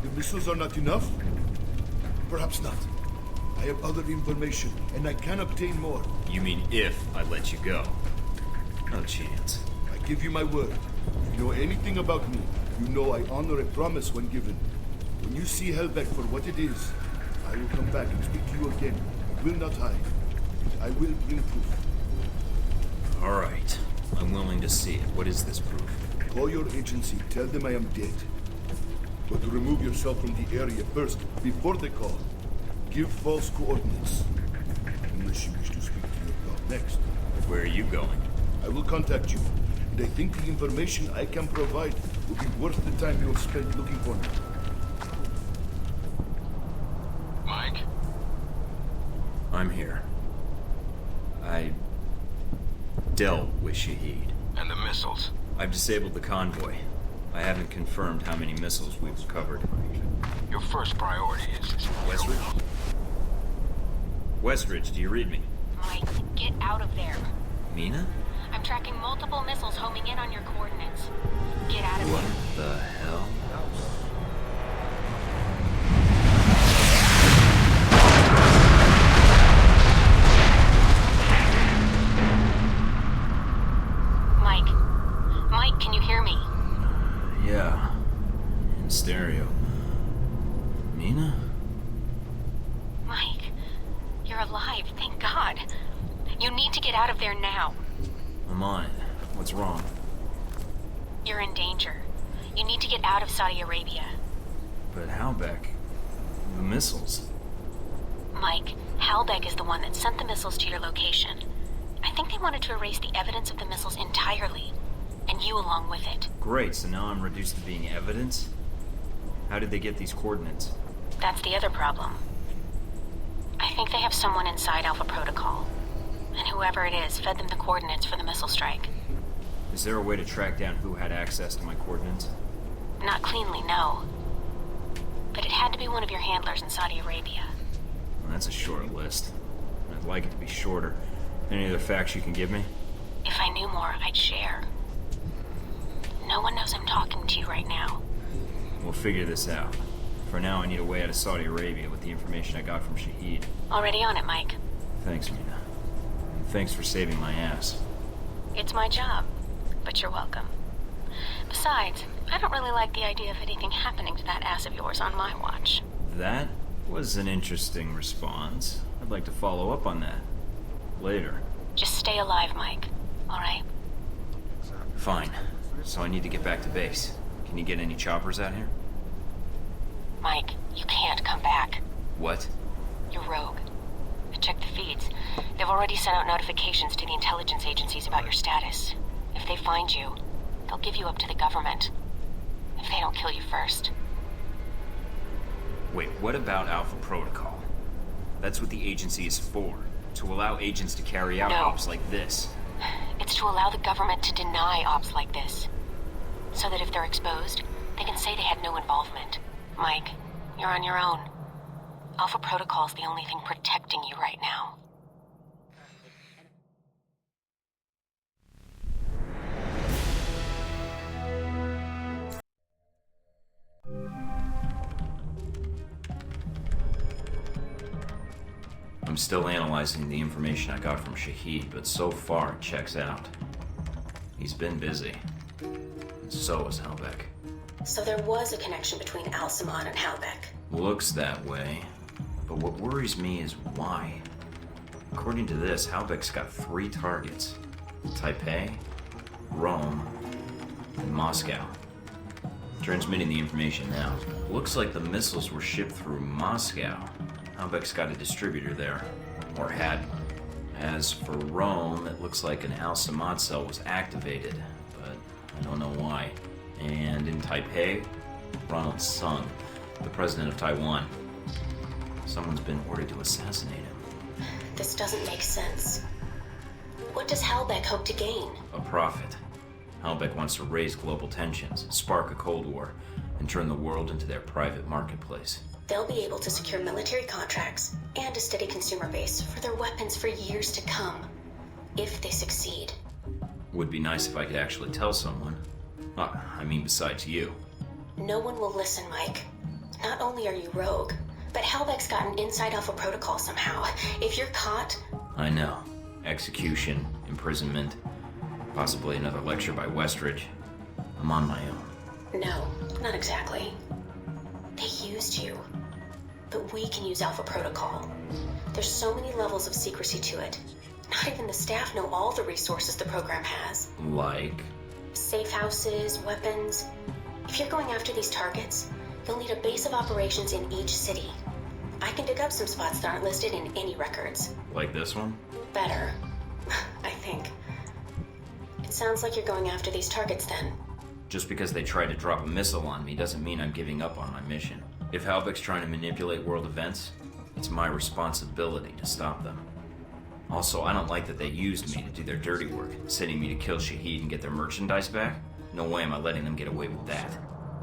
The missiles are not enough? Perhaps not. I have other information, and I can obtain more. You mean if I let you go? No chance. I give you my word. If you know anything about me, you know I honor a promise when given. When you see Halbeck for what it is, I will come back and speak to you again. I will not hide. I will bring proof. All right. I'm willing to see it. What is this proof? Call your agency. Tell them I am dead. But remove yourself from the area first, before they call. Give false coordinates. Unless you wish to speak to your god next. Where are you going? I will contact you. And I think the information I can provide will be worth the time you have spent looking for me. Mike? I'm here. I dealt with Shahid. And the missiles? I've disabled the convoy. I haven't confirmed how many missiles we've recovered. Your first priority is... Westridge? Westridge, do you read me? Mike, get out of there. Mina? I'm tracking multiple missiles homing in on your coordinates. Get out of What here. the hell? Mike, can you hear me? Yeah. In stereo. Mina? Mike, you're alive, thank God. You need to get out of there now. I'm on it. What's wrong? You're in danger. You need to get out of Saudi Arabia. But Halbeck... the missiles... Mike, Halbeck is the one that sent the missiles to your location. I think they wanted to erase the evidence of the missiles entirely. And you along with it. Great, so now I'm reduced to being evidence? How did they get these coordinates? That's the other problem. I think they have someone inside Alpha Protocol. And whoever it is fed them the coordinates for the missile strike. Is there a way to track down who had access to my coordinates? Not cleanly, no. But it had to be one of your handlers in Saudi Arabia. Well, that's a short list. I'd like it to be shorter. Any other facts you can give me? If I knew more, I'd share. No one knows I'm talking to you right now. We'll figure this out. For now, I need a way out of Saudi Arabia with the information I got from Shahid. Already on it, Mike. Thanks, Mina. And thanks for saving my ass. It's my job, but you're welcome. Besides, I don't really like the idea of anything happening to that ass of yours on my watch. That was an interesting response. I'd like to follow up on that. Later. Just stay alive, Mike. All right? Fine. So I need to get back to base. Can you get any choppers out here? Mike, you can't come back. What? You're rogue. I checked the feeds. They've already sent out notifications to the intelligence agencies about your status. If they find you, they'll give you up to the government. If they don't kill you first. Wait, what about Alpha Protocol? That's what the agency is for. To allow agents to carry out ops like this. It's to allow the government to deny ops like this. So that if they're exposed, they can say they had no involvement. Mike, you're on your own. Alpha Protocol's the only thing protecting you right now. I'm still analyzing the information I got from Shahid, but so far it checks out. He's been busy. And so is Halbeck. So there was a connection between Al-Samad and Halbeck. Looks that way. But what worries me is why. According to this, Halbeck's got 3 targets. Taipei, Rome, and Moscow. Transmitting the information now. Looks like the missiles were shipped through Moscow. Halbeck's got a distributor there. Or had. As for Rome, it looks like an Al-Samad cell was activated, but I don't know why. And in Taipei, Ronald Sung, the president of Taiwan. Someone's been ordered to assassinate him. This doesn't make sense. What does Halbeck hope to gain? A profit. Halbeck wants to raise global tensions, spark a Cold War, and turn the world into their private marketplace. They'll be able to secure military contracts and a steady consumer base for their weapons for years to come, if they succeed. Would be nice if I could actually tell someone. I mean besides you. No one will listen, Mike. Not only are you rogue, but Halbeck's gotten inside Alpha Protocol somehow. If you're caught... I know. Execution, imprisonment, possibly another lecture by Westridge. I'm on my own. No, not exactly. They used you. But we can use Alpha Protocol. There's so many levels of secrecy to it. Not even the staff know all the resources the program has. Like? Safe houses, weapons. If you're going after these targets, you'll need a base of operations in each city. I can dig up some spots that aren't listed in any records. Like this one? Better. I think. It sounds like you're going after these targets then. Just because they tried to drop a missile on me doesn't mean I'm giving up on my mission. If Halbeck's trying to manipulate world events, it's my responsibility to stop them. Also, I don't like that they used me to do their dirty work, sending me to kill Shahid and get their merchandise back. No way am I letting them get away with that.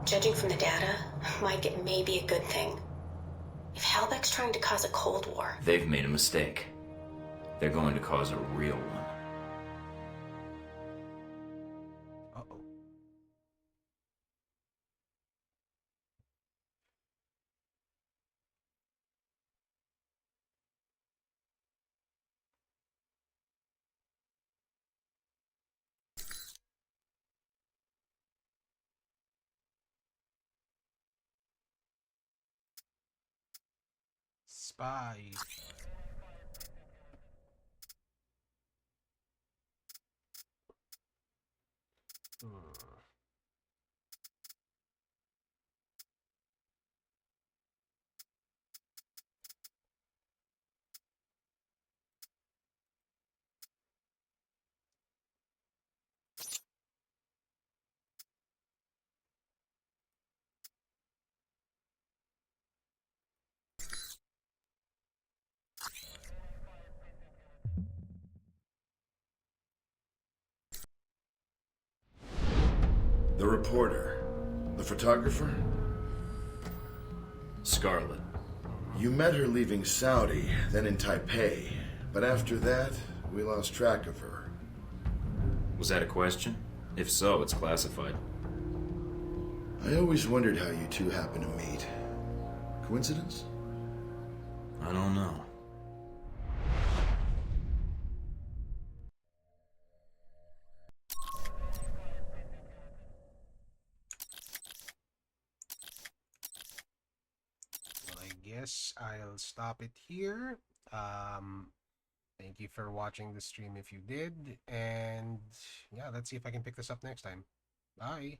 Judging from the data, Mike, it may be a good thing. If Halbeck's trying to cause a Cold War... They've made a mistake. They're going to cause a real one. Uh-oh. Spy. The reporter. The photographer? Scarlet. You met her leaving Saudi, then in Taipei. But after that, we lost track of her. Was that a question? If so, it's classified. I always wondered how you two happened to meet. Coincidence? I don't know. Well, I guess I'll stop it here. Thank you for watching the stream if you did. And yeah, let's see if I can pick this up next time. Bye.